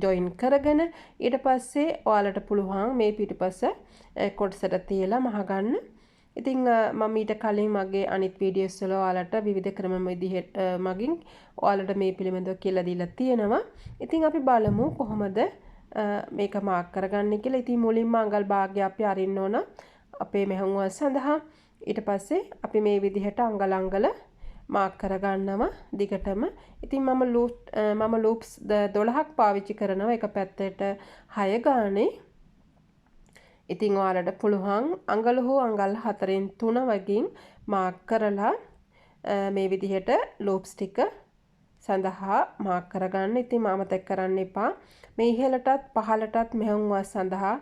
A: ජොයින් කරගෙන ඊට පස්සේ ඔයාලට පුළුවන් මේ පිටුපස කොටසට තියලා මහගන්න. ඉතින් මම ඊට කලින් මගේ අනිත් වීඩියෝස් වල ඔයාලට විවිධ ක්‍රම විදිහට මගින් ඔයාලට මේ පිළිබඳව කියලා දීලා තියෙනවා. ඉතින් අපි බලමු කොහොමද මේක මාක් කරගන්නේ කියලා. ඉතින් මුලින්ම අඟල් භාගය අපි අරින්න ඕන අපේ මෙහුම්වල් සඳහා. ඊට පස්සේ අපි මේ විදිහට අඟල මාක් කරගන්නවා දිගටම. ඉතින් මම ලූප්ස් 12ක් පාවිච්චි කරනවා එක පැත්තට 6 ගානේ. ඉතින් ඔයාලට පුළුවන් අඟල හෝ අඟල් 4න් 3 වගින් මාක් කරලා මේ විදිහට ලූප්ස් ටික සඳහා මාක් කරගන්න. ඉතින් අමතක කරන්න එපා මේ ඉහළටත් පහළටත් මෙහුම්වස් සඳහා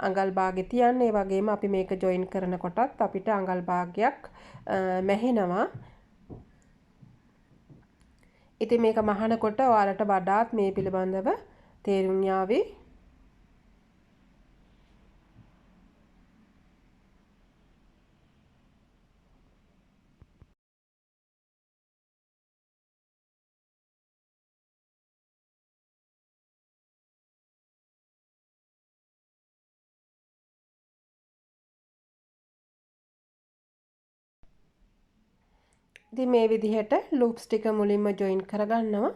A: අඟල් භාගෙ තියන්න. ඒ වගේම අපි මේක ජොයින් කරනකොටත් අපිට අඟල් භාගයක් මැහෙනවා. ඉතින් මේක මහනකොට ඔයාලට වඩාත් මේ පිළිබඳව තේරුම් යාවි. ඉතින් මේ විදිහට ලූප්ස් ටික මුලින්ම ජොයින් කරගන්නවා.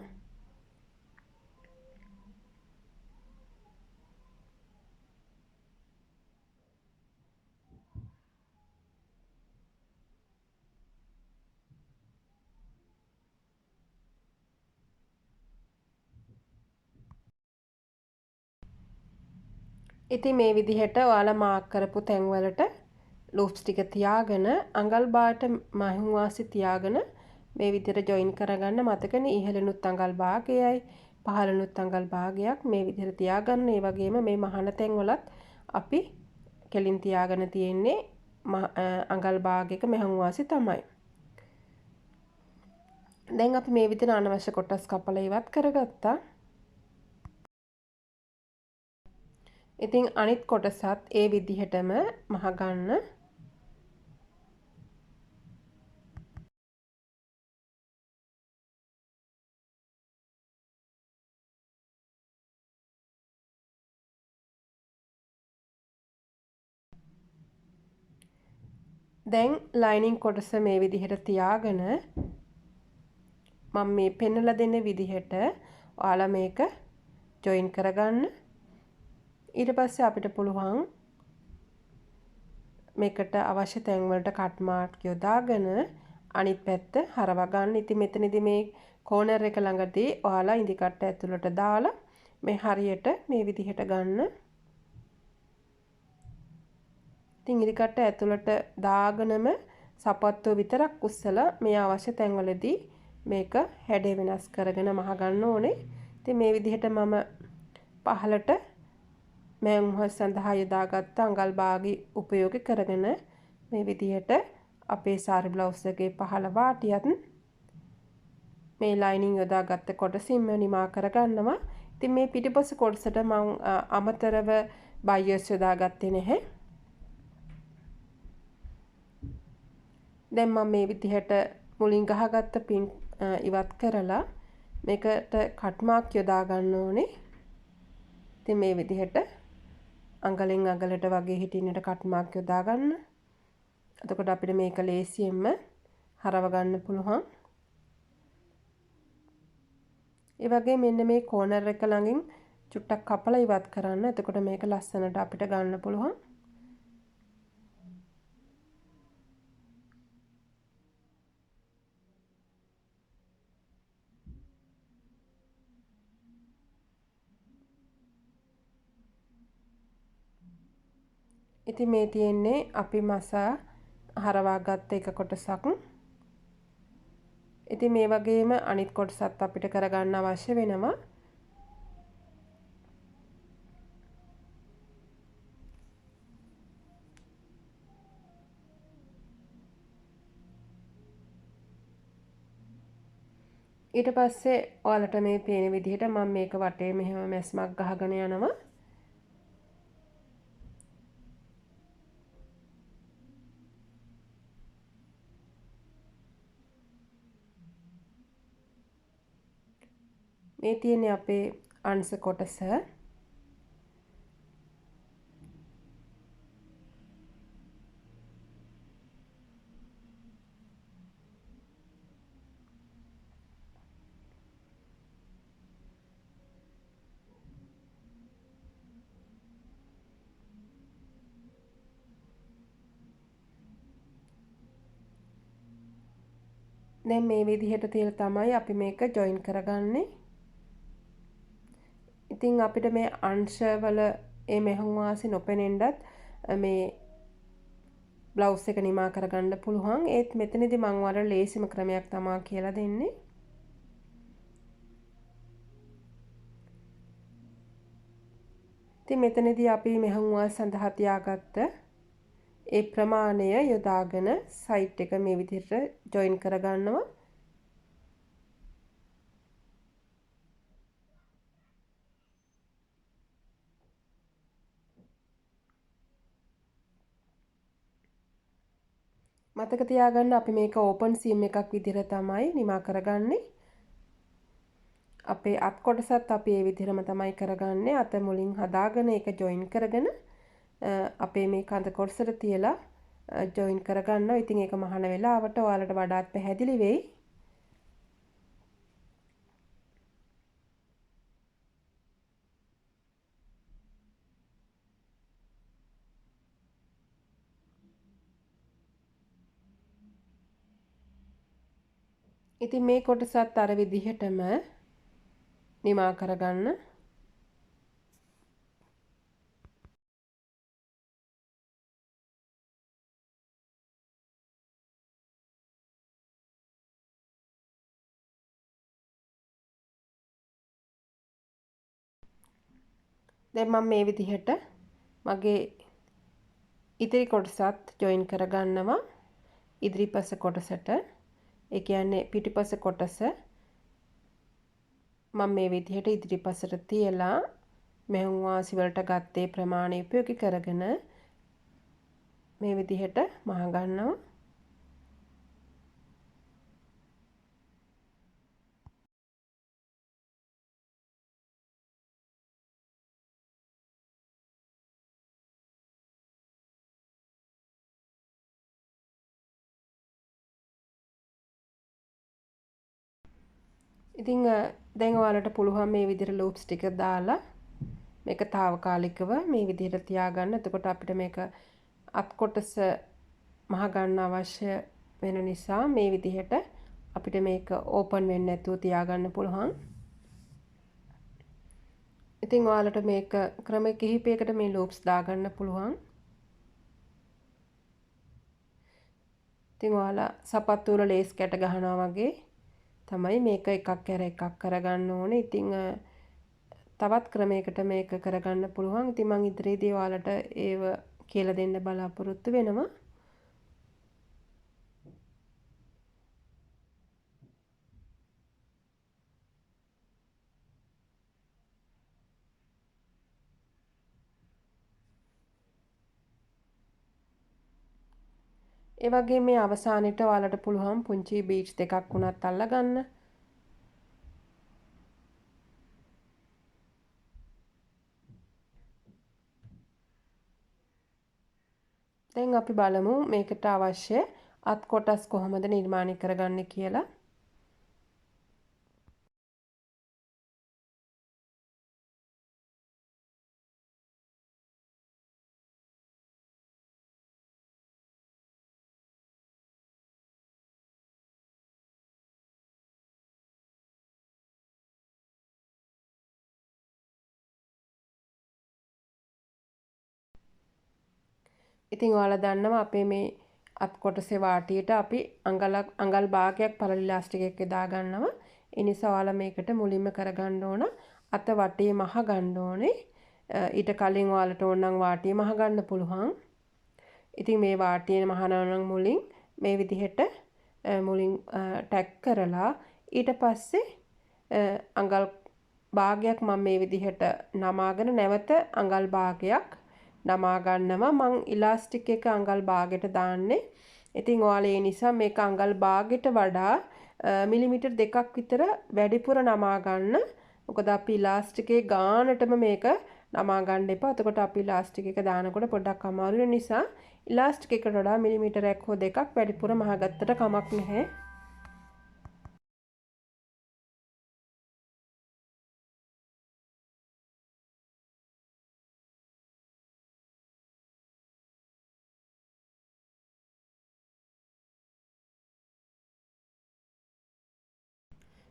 A: ඉතින් මේ විදිහට ඔයාලා මාක් කරපු තැන් වලට ලූප්ස් ටික තියාගෙන අඟල් බාට මහුම් වාසි තියාගෙන මේ විදිහට ජොයින් කරගන්න. මතකනේ ඉහළනුත් අඟල් භාගයයි පහළනුත් අඟල් භාගයක් මේ විදිහට තියාගන්න. ඒ වගේම මේ මහන තැන් වලත් අපි කෙලින් තියාගෙන තියෙන්නේ අඟල් භාගයක මහුම් වාසි තමයි. දැන් අපි මේ විදිහට අනවශ්‍ය කොටස් කපලා ඉවත් කරගත්තා. ඉතින් අනිත් කොටසත් ඒ විදිහටම මහගන්න. දැන් ලයිනින් කොටස මේ විදිහට තියාගෙන මම මේ පෙන්නලා දෙන විදිහට ඔයාලා මේක ජොයින් කරගන්න. ඊට පස්සේ අපිට පුළුවන් මේකට අවශ්‍ය තැන් වලට කට් මාර්ක් යොදාගෙන අනිත් පැත්ත හරවා ගන්න. ඉතින් මෙතනදී මේ කෝනර් එක ළඟදී ඔයාලා ඉදි කට්ට ඇතුළට දාලා මේ හරියට මේ විදිහට ගන්න. ඉතින් ඉදි කට්ට ඇතුළට දාගෙනම සපත්තුව විතරක් උස්සලා මේ අවශ්‍ය තැන්වලදී මේක හැඩය වෙනස් කරගෙන මහ ගන්න ඕනේ. ඉතින් මේ විදිහට මම පහලට මෑන්හස් සඳහා යොදාගත්ත අඟල් භාගي උපයෝගී කරගෙන මේ විදිහට අපේ සාරි බ්ලවුස් එකේ පහළ වාටියත් මේ ලයිනින් යොදාගත්ත කොටසින්ම නිමා කරගන්නවා. ඉතින් මේ පිටිපස්ස කොටසට මම අමතරව බයියර්ස් යොදාගත්තේ නැහැ. දැන් මම මේ විදිහට මුලින් ගහගත්ත පින් ඉවත් කරලා මේකට කට් මාක් යොදා ගන්න ඕනේ. ඉතින් මේ විදිහට අඟලෙන් අඟලට වගේ හිටින්නට කට් මාක් යොදා ගන්න. එතකොට අපිට මේක ලේසියෙන්ම හරව ගන්න පුළුවන්. ඒ වගේ මෙන්න මේ කෝනර් එක ළඟින් චුට්ටක් කපලා ඉවත් කරන්න. එතකොට මේක ලස්සනට අපිට ගන්න පුළුවන්. ඉතින් මේ තියෙන්නේ අපි මසා හරවා ගත්ත එක කොටසක්. ඉතින් මේ වගේම අනිත් කොටසත් අපිට කරගන්න අවශ්‍ය වෙනවා. ඊට පස්සේ ඔයාලට මේ පේන විදිහට මම මේක වටේ මෙහෙම මැස්මක් ගහගෙන යනවා. මේ තියෙන්නේ අපේ අංශ කොටස. දැන් මේ විදිහට තියලා තමයි අපි මේක ජොයින් කරගන්නේ. ඉතින් අපිට මේ අංශවල මේ මෙහුම් වාසි නොපෙනෙන්නත් මේ බ්ලවුස් එක නිමා කරගන්න පුළුවන්. ඒත් මෙතනදී මම ඔයාලට ලේසිම ක්‍රමයක් තමයි කියලා දෙන්නේ. ඉතින් මෙතනදී අපි මෙහුම් වාසි සඳහා තියාගත්ත ඒ ප්‍රමාණය යොදාගෙන සයිඩ් එක මේ විදිහට ජොයින් කරගන්නවා. මතක තියාගන්න අපි මේක ඕපන් සීම් එකක් විදිහට තමයි නිමා කරගන්නේ. අපේ අත් කොටසත් අපි මේ විදිහටම තමයි කරගන්නේ. අත මුලින් හදාගෙන ඒක ජොයින් කරගෙන අපේ මේ කඳ කොටසට තියලා ජොයින් කරගන්නවා. ඉතින් ඒක මහන වෙලාවට ඔයාලට වඩාත් පැහැදිලි වෙයි. ඉතින් මේ කොටසත් අර විදිහටම නිමා කරගන්න. දැන් මම මේ විදිහට මගේ ඉදිරි කොටසත් ජොයින් කරගන්නවා. ඉදිරිපස කොටසට. ඒ කියන්නේ පිටිපස කොටස මම මේ විදිහට ඉදිරිපසට තියලා මෙහුම් වාසි වලට ගත්තේ ප්‍රමාණය උපයෝගී කරගෙන මේ විදිහට මහ ගන්නවා. ඉතින් දැන් ඔයාලට පුළුවන් මේ විදිහට ලූප්ස් ටික දාලා මේක తాවකාලිකව මේ විදිහට තියාගන්න. එතකොට අපිට මේක අත් කොටස මහ ගන්න අවශ්‍ය වෙන නිසා මේ විදිහට අපිට මේක ඕපන් වෙන්නේ නැතුව තියාගන්න පුළුවන්. ඉතින් ඔයාලට මේක ක්‍රම කිහිපයකට මේ ලූප්ස් දාගන්න පුළුවන්. ඉතින් ඔයාලා සපත්තු වල ලේස් කැට ගහනවා වගේ තමයි මේක එකක් කර එකක් කරගන්න ඕනේ. ඉතින් තවත් ක්‍රමයකට මේක කරගන්න පුළුවන්. ඉතින් මම ඉදිරියේදී ඔයාලට ඒව කියලා දෙන්න බලාපොරොත්තු වෙනවා. ඒ වගේ මේ අවසානෙට ඔයාලට පුළුවන් පුංචි බීට්ස් දෙකක් වුණත් අල්ලගන්න. දැන් අපි බලමු මේකට අවශ්‍ය අත් කොටස් කොහොමද නිර්මාණය කරගන්නේ කියලා. ඉතින් ඔයාලා දන්නවා අපේ මේ අත් කොටසේ වාටියට අපි අඟල් භාගයක් පළල ඉලාස්ටික් එක දා ගන්නවා. ඒ නිසා ඔයාලා මේකට මුලින්ම කරගන්න ඕන අත වටේ මහ ගන්න ඕනේ. ඊට කලින් ඔයාලට ඕන නම් වාටිය මහ ගන්න පුළුවන්. ඉතින් මේ වාටිය මහනවා නම් මුලින් මේ විදිහට මුලින් ටැග් කරලා ඊට පස්සේ අඟල් භාගයක් මම මේ විදිහට නමාගෙන නැවත අඟල් භාගයක් නමා ගන්නවා. මං ඉලාස්ටික් එක අඟල් භාගයට දාන්නේ. ඉතින් ඔයාලා ඒ නිසා මේක අඟල් භාගයට වඩා මිලිමීටර් 2ක් විතර වැඩිපුර නමා ගන්න. මොකද අපි ඉලාස්ටිකේ ගානටම මේක නමා ගන්න එපා. එතකොට අපි ඉලාස්ටික් එක දානකොට පොඩ්ඩක් අමාරු වෙන නිසා ඉලාස්ටික් එකට වඩා මිලිමීටර් 1 හෝ 2ක් වැඩිපුර මහගත්තට කමක් නැහැ.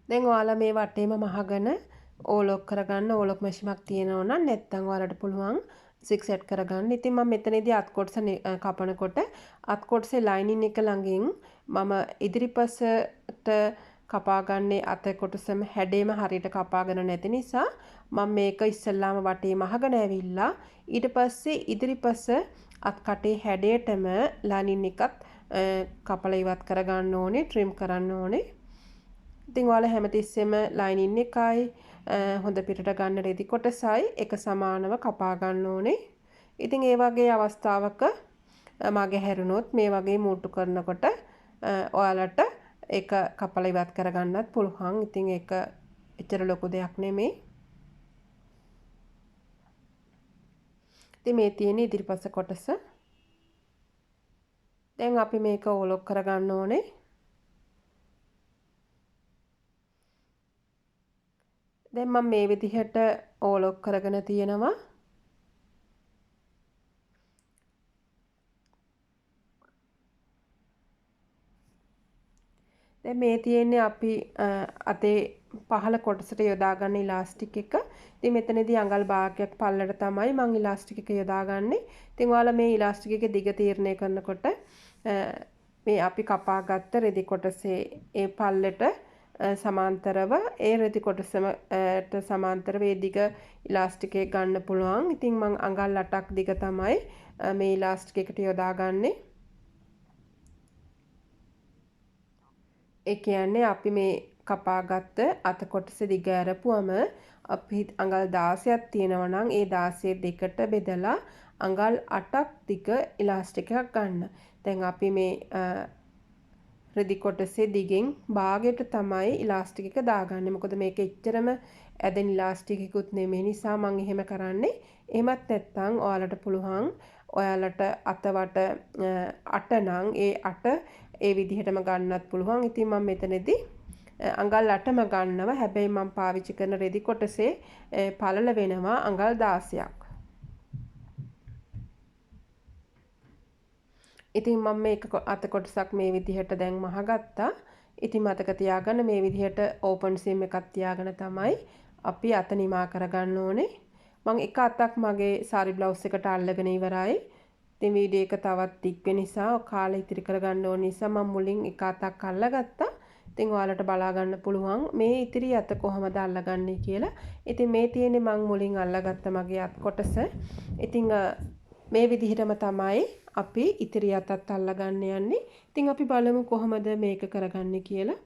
A: දැන් ඔයාලා මේ වටේම මහගෙන ඕලොක් කරගන්න ඕලොක් මැෂිමක් තියෙනවා නම් නැත්නම් ඔයාලට පුළුවන් සික්ස් සෙට් කරගන්න. ඉතින් මම මෙතනදී අත් කොටස කපනකොට අත් කොටසේ ලයිනින් එක ළඟින් මම ඉදිරිපසට කපාගන්නේ අත කොටසම හැඩේම හරියට කපාගෙන නැති නිසා මම මේක ඉස්සල්ලාම වටේ මහගෙන ඇවිල්ලා ඊට පස්සේ ඉදිරිපස අත් කටේ හැඩයටම ලයිනින් එකත් කපලා ඉවත් කරගන්න ඕනේ, ට්‍රිම් කරන්න ඕනේ. ඉතින් ඔයාලා හැමතිස්සෙම ලයිනින් එකයි හොඳ පිටට ගන්න රෙදි කොටසයි එක සමානව කපා ගන්න ඕනේ. ඉතින් ඒ වගේ අවස්ථාවක මගේ හැරුණොත් මේ වගේ මූට්ටු කරනකොට ඔයාලට ඒක කපලා ඉවත් කරගන්නත් පුළුවන්. ඉතින් ඒක එච්චර ලොකු දෙයක් නෙමෙයි. ඉතින් මේ තියෙන ඉදිරිපස කොටස. දැන් අපි මේක ඕලොක් කරගන්න ඕනේ. දැන් මම මේ විදිහට ඕලොක් කරගෙන තියෙනවා. දැන් මේ තියෙන්නේ අපි අතේ පහළ කොටසට යොදා ගන්න ඉලාස්ටික් එක. ඉතින් මෙතනදී අඟල් භාගයක් පල්ලට තමයි මම ඉලාස්ටික් එක යොදාගන්නේ. ඉතින් ඔයාලා මේ ඉලාස්ටික් එකේ දිග තීරණය කරනකොට මේ අපි කපාගත්ත රෙදි කොටසේ ඒ පල්ලට සමාන්තරව ඒ රෙදි කොටසට සමාන්තරව ඒ දිග ඉලාස්ටික් එක ගන්න පුළුවන්. ඉතින් මම අඟල් 8ක් දිග තමයි මේ ඉලාස්ටික් එකට යොදාගන්නේ. ඒ කියන්නේ අපි මේ කපාගත්ත අත කොටස දිග ඇරපුවම අපි අඟල් 16ක් තියෙනවා නම් ඒ 16 දෙකට බෙදලා අඟල් 8ක් දිග ඉලාස්ටික් එකක් ගන්න. දැන් අපි මේ රෙදි කොටසේ දිගෙන් භාගයට තමයි ඉලාස්ටික් එක දාගන්නේ. මොකද මේක එච්චරම ඇදෙන ඉලාස්ටික් එකකුත් නෙමෙයි නිසා මම එහෙම කරන්නේ. එහෙමත් නැත්නම් ඔයාලට පුළුවන් ඔයාලට අතවට 8 නම් ඒ 8 ඒ විදිහටම ගන්නත් පුළුවන්. ඉතින් මම මෙතනදී අඟල් 8ම ගන්නවා. හැබැයි මම පාවිච්චි කරන රෙදි කොටසේ පළල වෙනවා අඟල් 16ක්. ඉතින් මම මේක අත කොටසක් මේ විදිහට දැන් මහගත්තා. ඉතින් මතක තියාගන්න මේ විදිහට ඕපන් සීම් එකක් තියාගෙන තමයි අපි අත නිමා කරගන්න ඕනේ. මම එක අතක් මගේ සාරි බ්ලවුස් එකට අල්ලගෙන ඉවරයි. ඉතින් වීඩියෝ එක තවත් දික් වෙන නිසා කාලය ඉතිරි කරගන්න ඕන නිසා මම මුලින් එක අතක් අල්ලගත්තා. ඉතින් ඔයාලට බලා ගන්න පුළුවන් මේ ඉතිරි අත කොහොමද අල්ලගන්නේ කියලා. ඉතින් මේ තියෙන්නේ මම මුලින් අල්ලගත්ත මගේ අත් කොටස. ඉතින් මේ විදිහටම තමයි අපි ඉතිරි අතත් අල්ලගන්න යන්නේ. ඉතින් අපි බලමු කොහොමද මේක කරගන්නේ කියලා.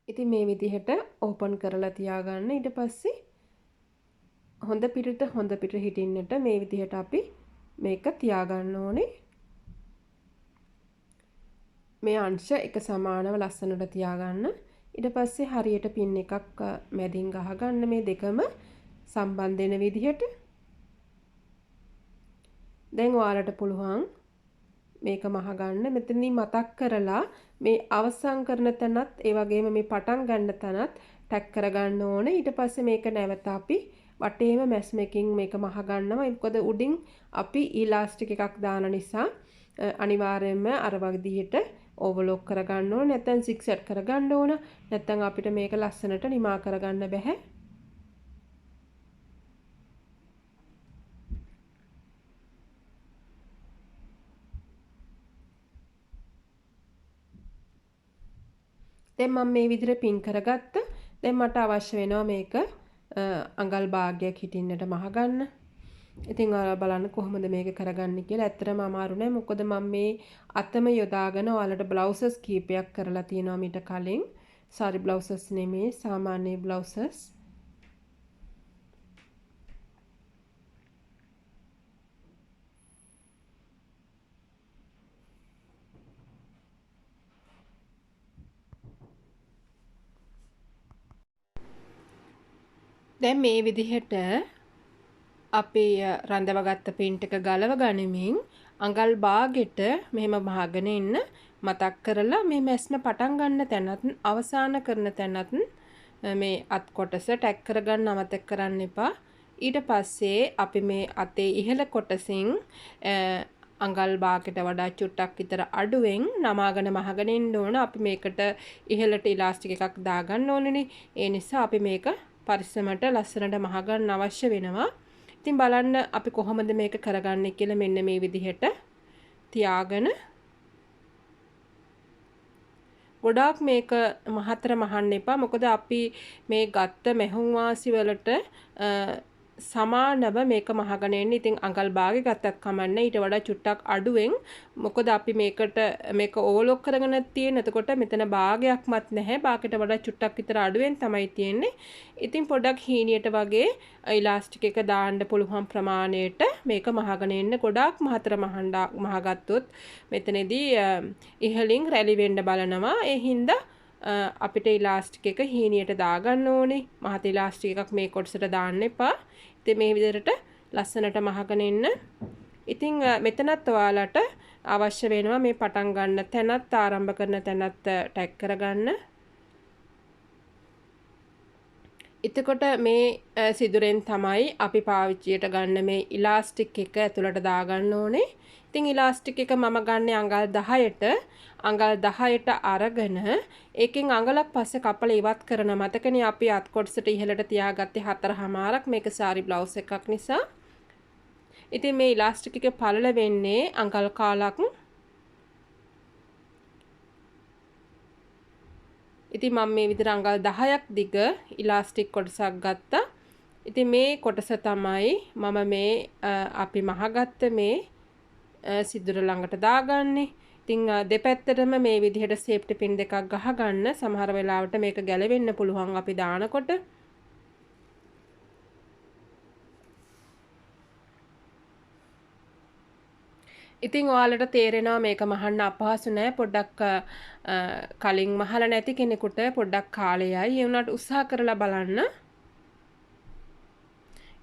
A: ඉතින් මේ විදිහට ඕපන් කරලා තියාගන්න. ඊට පස්සේ හොඳ පිට හිටින්නට මේ විදිහට අපි මේක තියාගන්න ඕනේ. මේ අංශ එක සමානව ලස්සනට තියාගන්න. ඊට පස්සේ හරියට පින් එකක් මැදින් ගහගන්න මේ දෙකම සම්බන්ධ වෙන විදිහට. දැන් ඔයාලට පුළුවන් මේක මහගන්න. මෙතනින් මතක් කරලා මේ අවසන් කරන තැනත් ඒ වගේම මේ පටන් ගන්න තැනත් ටැග් කරගන්න ඕනේ. ඊට පස්සේ මේක නැවත අපි වටේම මැස්මකින් මේක මහගන්නවා. මොකද උඩින් අපි ඊලාස්ටික් එකක් දාන නිසා අනිවාර්යයෙන්ම අර විදිහට ඕවර්ලොක් කරගන්න ඕන. නැත්නම් සික්සට් කරගන්න ඕන. නැත්නම් අපිට මේක ලස්සනට නිමා කරගන්න බැහැ. දැන් මම මේ විදිහට පින් කරගත්ත. දැන් මට අවශ්‍ය වෙනවා මේක අඟල් භාගයක් හිටින්නට මහගන්න. ඉතින් ඔයාලා බලන්න කොහොමද මේක කරගන්නේ කියලා. ඇත්තටම අමාරු නෑ. මොකද මම මේ අතම යොදාගෙන ඔයාලට බ්ලවුසස් කීපයක් කරලා තියෙනවා මීට කලින්. සාරි බ්ලවුසස් නෙමේ සාමාන්‍ය බ්ලවුසස්. දැන් මේ විදිහට අපි රඳවගත්ත පින්ට් එක ගලව ගනිමින් අඟල් භාගෙට මෙහෙම බහගෙන ඉන්න. මතක් කරලා මේ මැස්ම පටන් ගන්න තැනත් අවසන් කරන තැනත් මේ අත් කොටස ටැග් කරගන්න අමතක කරන්න එපා. ඊට පස්සේ අපි මේ අතේ ඉහළ කොටසින් අඟල් භාගයට වඩා චුට්ටක් විතර අඩුවෙන් නමාගෙන මහගෙන ඉන්න ඕන. අපි මේකට ඉහළට ඉලාස්ටික් එකක් දාගන්න ඕනනේ. ඒ නිසා අපි මේක පරිස්සමට ලස්සනට මහගන්න අවශ්‍ය වෙනවා. ඉතින් බලන්න අපි කොහොමද මේක කරගන්නේ කියලා. මෙන්න මේ විදිහට තියාගෙන ගොඩාක් මේක මහතර මහන්න එපා. මොකද අපි මේ ගත්ත මෙහුම් වාසි වලට සමානව මේක මහගෙන එන්නේ. ඉතින් අඟල් භාගෙ ගත්තත් කමන්නේ ඊට වඩා චුට්ටක් අඩුවෙන්. මොකද අපි මේක ඕවර්ලොක් කරගෙන තියෙන. එතකොට මෙතන භාගයක්වත් නැහැ. භාගයට වඩා චුට්ටක් විතර අඩුවෙන් තමයි තියෙන්නේ. ඉතින් පොඩක් හීනියට වගේ ඉලාස්ටික් එක දාන්න පුළුවන් ප්‍රමාණයට මේක මහගෙන එන්න. ගොඩාක් මහතර මහගත්තොත් මෙතනදී ඉහලින් රැලි වෙන්න බලනවා. ඒ හින්දා අපිට ඉලාස්ටික් එක හීනියට දාගන්න ඕනේ. මහත ඉලාස්ටික් එකක් මේ කොටසට දාන්න එපා. ඉතින් මේ විදිහට ලස්සනට මහගෙන ඉන්න. ඉතින් මෙතනත් ඔයාලට අවශ්‍ය වෙනවා මේ පටන් ගන්න තැනත් ආරම්භ කරන තැනත් ටැග් කරගන්න. එතකොට මේ සිදුරෙන් තමයි අපි පාවිච්චියට ගන්න මේ ඉලාස්ටික් එක ඇතුළට දාගන්න ඕනේ. ඉතින් ඉලාස්ටික් එක මම ගන්නේ අඟල් 10ට. අඟල් 10ට අරගෙන ඒකෙන් අඟලක් පස්සේ කපලා ඉවත් කරන. මතකනේ අපි අත් කොටසට ඉහළට තියාගත්තේ 4.5ක්. මේක සාරි බ්ලවුස් එකක් නිසා. ඉතින් මේ ඉලාස්ටික් එක පළල වෙන්නේ අඟල් කාලක්. ඉතින් මම මේ විදිහට අඟල් 10ක් දිග ඉලාස්ටික් කොටසක් ගත්තා. ඉතින් මේ කොටස තමයි මම මේ අපි මහගත්ත මේ සිදුර ළඟට දාගන්නේ. ඉතින් දෙපැත්තටම මේ විදිහට සේෆ්ටි පින් දෙකක් ගහගන්න. සමහර වෙලාවට මේක ගැලවෙන්න පුළුවන් අපි දානකොට. ඉතින් ඔයාලට තේරෙනවා මේක මහන්න අපහසු නෑ. පොඩ්ඩක් කලින් මහලා නැති කෙනෙකුට පොඩ්ඩක් කාලයයි. ඒ වුණාට උත්සාහ කරලා බලන්න.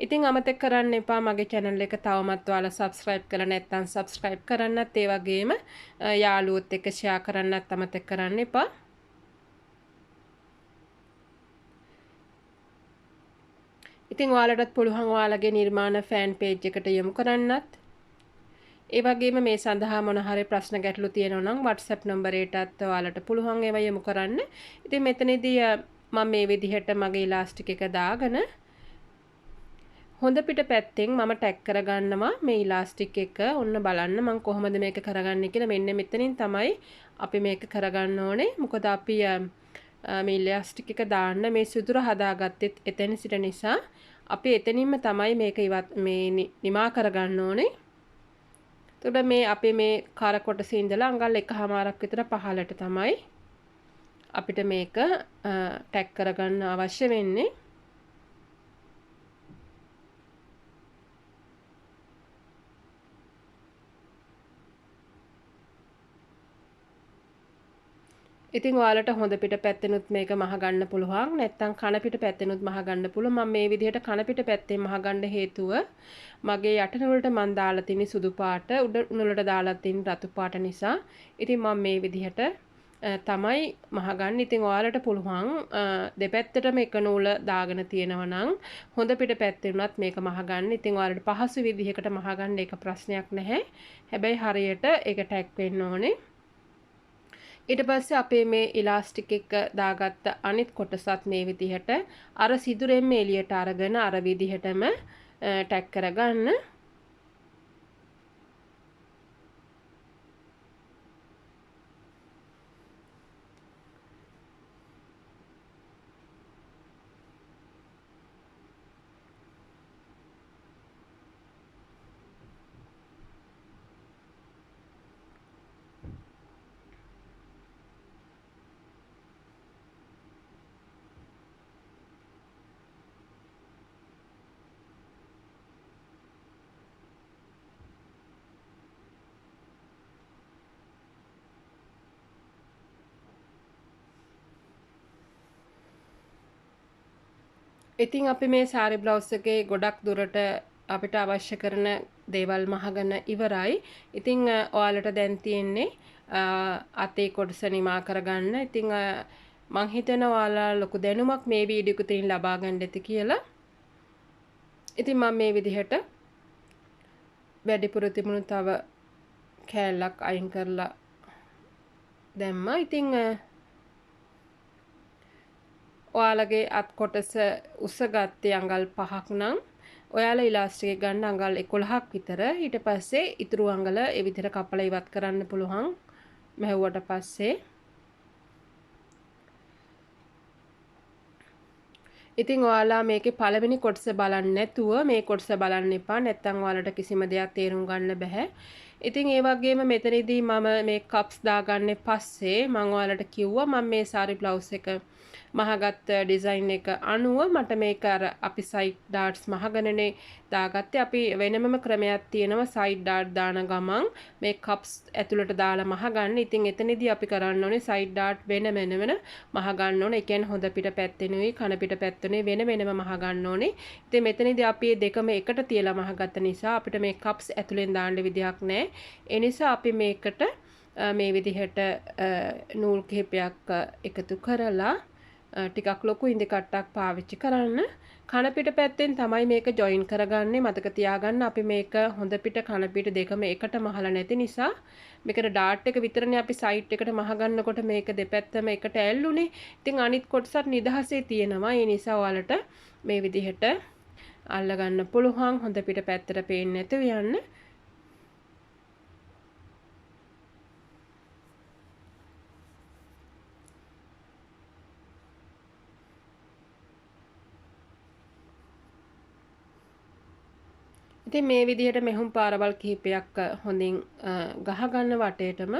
A: ඉතින් අමතක කරන්න එපා මගේ channel එක තවමත් ඔයාලා subscribe කරලා නැත්නම් subscribe කරන්නත් ඒ වගේම යාළුවොත් එක්ක share කරන්නත් අමතක කරන්න එපා. ඉතින් ඔයාලටත් පුළුවන් ඔයාලගේ නිර්මාණ fan page එකට යොමු කරන්නත්. ඒ වගේම මේ සඳහා මොන හරි ප්‍රශ්න ගැටලු තියෙනවා නම් WhatsApp නම්බරයටත් ඔයාලට පුළුවන් ඒවා යොමු කරන්න. ඉතින් මෙතනදී මම මේ විදිහට මගේ ඉලාස්ටික් එක දාගෙන හොඳ පිට පැත්තෙන් මම ටැග් කරගන්නවා මේ ඉලාස්ටික් එක. ඔන්න බලන්න මම කොහොමද මේක කරගන්නේ කියලා. මෙන්න මෙතනින් තමයි අපි මේක කරගන්න ඕනේ. මොකද අපි මේ ඉලාස්ටික් එක දාන්න මේ සුදුර හදාගත්තෙත් එතන සිට නිසා අපි එතනින්ම තමයි මේක නිමා කරගන්න ඕනේ. එතකොට මේ අපේ මේ කර කොටසේ ඉඳලා අඟල් 1/2ක් විතර පහළට තමයි අපිට මේක ටැග් කරගන්න අවශ්‍ය වෙන්නේ. ඉතින් ඔයාලට හොඳ පිට පැත්තෙනුත් මේක මහ ගන්න පුළුවන් නැත්නම් කන පිට පැත්තෙනුත් මහ ගන්න පුළුවන්. මම මේ විදිහට කන පිට පැත්තෙන් මහ ගන්න හේතුව මගේ යට නූලට මම දාලා තියෙන සුදු පාට උඩ නූලට දාලා තියෙන රතු පාට නිසා. ඉතින් මම මේ විදිහට තමයි මහ ගන්න. ඉතින් ඔයාලට පුළුවන් දෙපැත්තටම එක නූල දාගෙන තියෙනවා නම් හොඳ පිට පැත්තෙන්වත් මේක මහ ගන්න. ඉතින් ඔයාලට පහසු විදිහකට මහ ගන්න ඒක ප්‍රශ්නයක් නැහැ. හැබැයි හරියට ඒක ටැග් වෙන්න ඕනේ. ඊට පස්සේ අපේ මේ ඉලාස්ටික් එක දාගත්ත අනිත් කොටසත් මේ විදිහට අර සිදුරෙන්ම එළියට අරගෙන අර විදිහටම ටැග් කරගන්න. ඉතින් අපි මේ සාරි බ්ලවුස් එකේ ගොඩක් දුරට අපිට අවශ්‍ය කරන දේවල් මහගෙන ඉවරයි. ඉතින් ඔයාලට දැන් තියෙන්නේ අතේ කොටස නිමා කරගන්න. ඉතින් මං හිතනවා ඔයාලා ලොකු දැනුමක් මේ වීඩියෝ එකකින් ලබා ගන්න ඇති කියලා. ඉතින් මම මේ විදිහට වැඩිපුර තිබුණු තව කෑල්ලක් අයින් කරලා දැම්මා. ඉතින් ඔයාලගේ අත් කොටස උස ගත්තේ අඟල් 5ක් නම් ඔයාලා ඉලාස්ටික් එක ගන්න අඟල් 11ක් විතර. ඊට පස්සේ ඉතුරු අඟල ඒ විදිහට කපලා ඉවත් කරන්න පුළුවන් මැහුවට පස්සේ. ඉතින් ඔයාලා මේකේ පළවෙනි කොටස බලන්නේ නැතුව මේ කොටස බලන්න එපා. නැත්නම් ඔයාලට කිසිම දෙයක් තේරුම් ගන්න බෑ. ඉතින් ඒ වගේම මෙතනදී මම මේ කප්ස් දාගන්නේ පස්සේ මම ඔයාලට කිව්වා මම මේ සාරි බ්ලවුස් එක මහගත්ත ඩිසයින් එක අනුව මට මේක අර අපි සයිඩ් ඩාට්ස් මහගණනේ දාගත්තේ. අපි වෙනමම ක්‍රමයක් තියෙනවා සයිඩ් ඩාට් දාන ගමන් මේ කප්ස් ඇතුළට දාලා මහගන්න. ඉතින් එතනදී අපි කරන්න ඕනේ සයිඩ් ඩාට් වෙන මහගන්න ඕනේ. ඒ කියන්නේ හොඳ පිට පැත්තෙනුයි කන පිට පැත්තෙනුයි වෙනම මහගන්න ඕනේ. ඉතින් මෙතනදී අපි දෙකම එකට තියලා මහගත්ත නිසා අපිට මේ කප්ස් ඇතුලෙන් දාන්න විදිහක් නැහැ. ඒ නිසා අපි මේකට මේ විදිහට නූල් කිහිපයක් එකතු කරලා ටිකක් ලොකු ඉඳි කට්ටක් පාවිච්චි කරන්න. කන පිට පැත්තෙන් තමයි මේක ජොයින් කරගන්නේ. මතක තියාගන්න අපි මේක හොඳ පිට කන පිට දෙකම එකට මහලා නැති නිසා මේකට ඩාට් එක විතරනේ අපි සයිඩ් එකට මහ ගන්නකොට මේක දෙපැත්තම එකට ඇල්ලුනේ. ඉතින් අනිත් කොටසත් නිදහසේ තියෙනවා. ඒ නිසා ඔයාලට මේ විදිහට අල්ල ගන්න පුළුවන් හොඳ පිට පැත්තට පේන්නේ නැතුව යන්න. ඉතින් මේ විදිහට මෙහුම් පාරවල් කිහිපයක් හොඳින් ගහ ගන්න වටේටම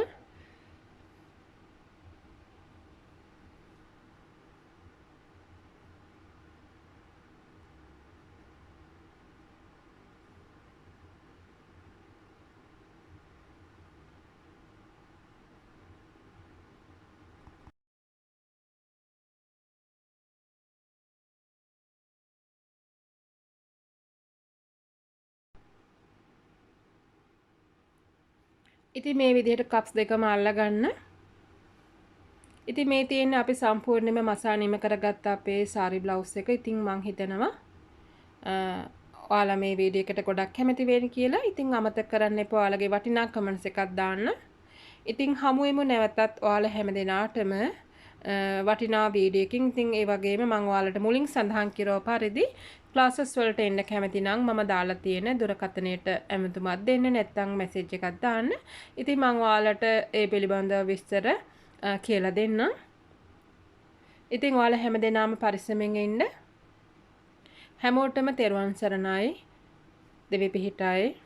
A: ඉතින් මේ විදිහට කප්ස් දෙකම අල්ලගන්න. ඉතින් මේ තියෙන්නේ අපි සම්පූර්ණයෙන්ම මසා නිම කරගත්ත අපේ සාරි බ්ලවුස් එක. ඉතින් මං හිතනවා ඔයාලා මේ වීඩියෝ එකට ගොඩක් කැමති වෙයි කියලා. ඉතින් අමතක කරන්න එපා ඔයාලගේ වටිනා කමෙන්ට්ස් එකක් දාන්න. ඉතින් හමුවෙමු නැවතත් ඔයාලා හැමදෙනාටම වටිනා වීඩියෝ එකකින්. ඉතින් ඒ වගේම මම ඔයාලට මුලින් සඳහන් කරව පරිදි ක්ලාසස් වලට එන්න කැමති නම් මම දාලා තියෙන දුරකථනයට ඇමතුමක් දෙන්න නැත්නම් මැසේජ් එකක් දාන්න. ඉතින් මම ඔයාලට ඒ පිළිබඳව විස්තර කියලා දෙන්නම්. ඉතින් ඔයාලා හැමදෙනාම පරිස්සමෙන් ඉන්න. හැමෝටම තෙරුවන් සරණයි. දෙවි පිහිටයි.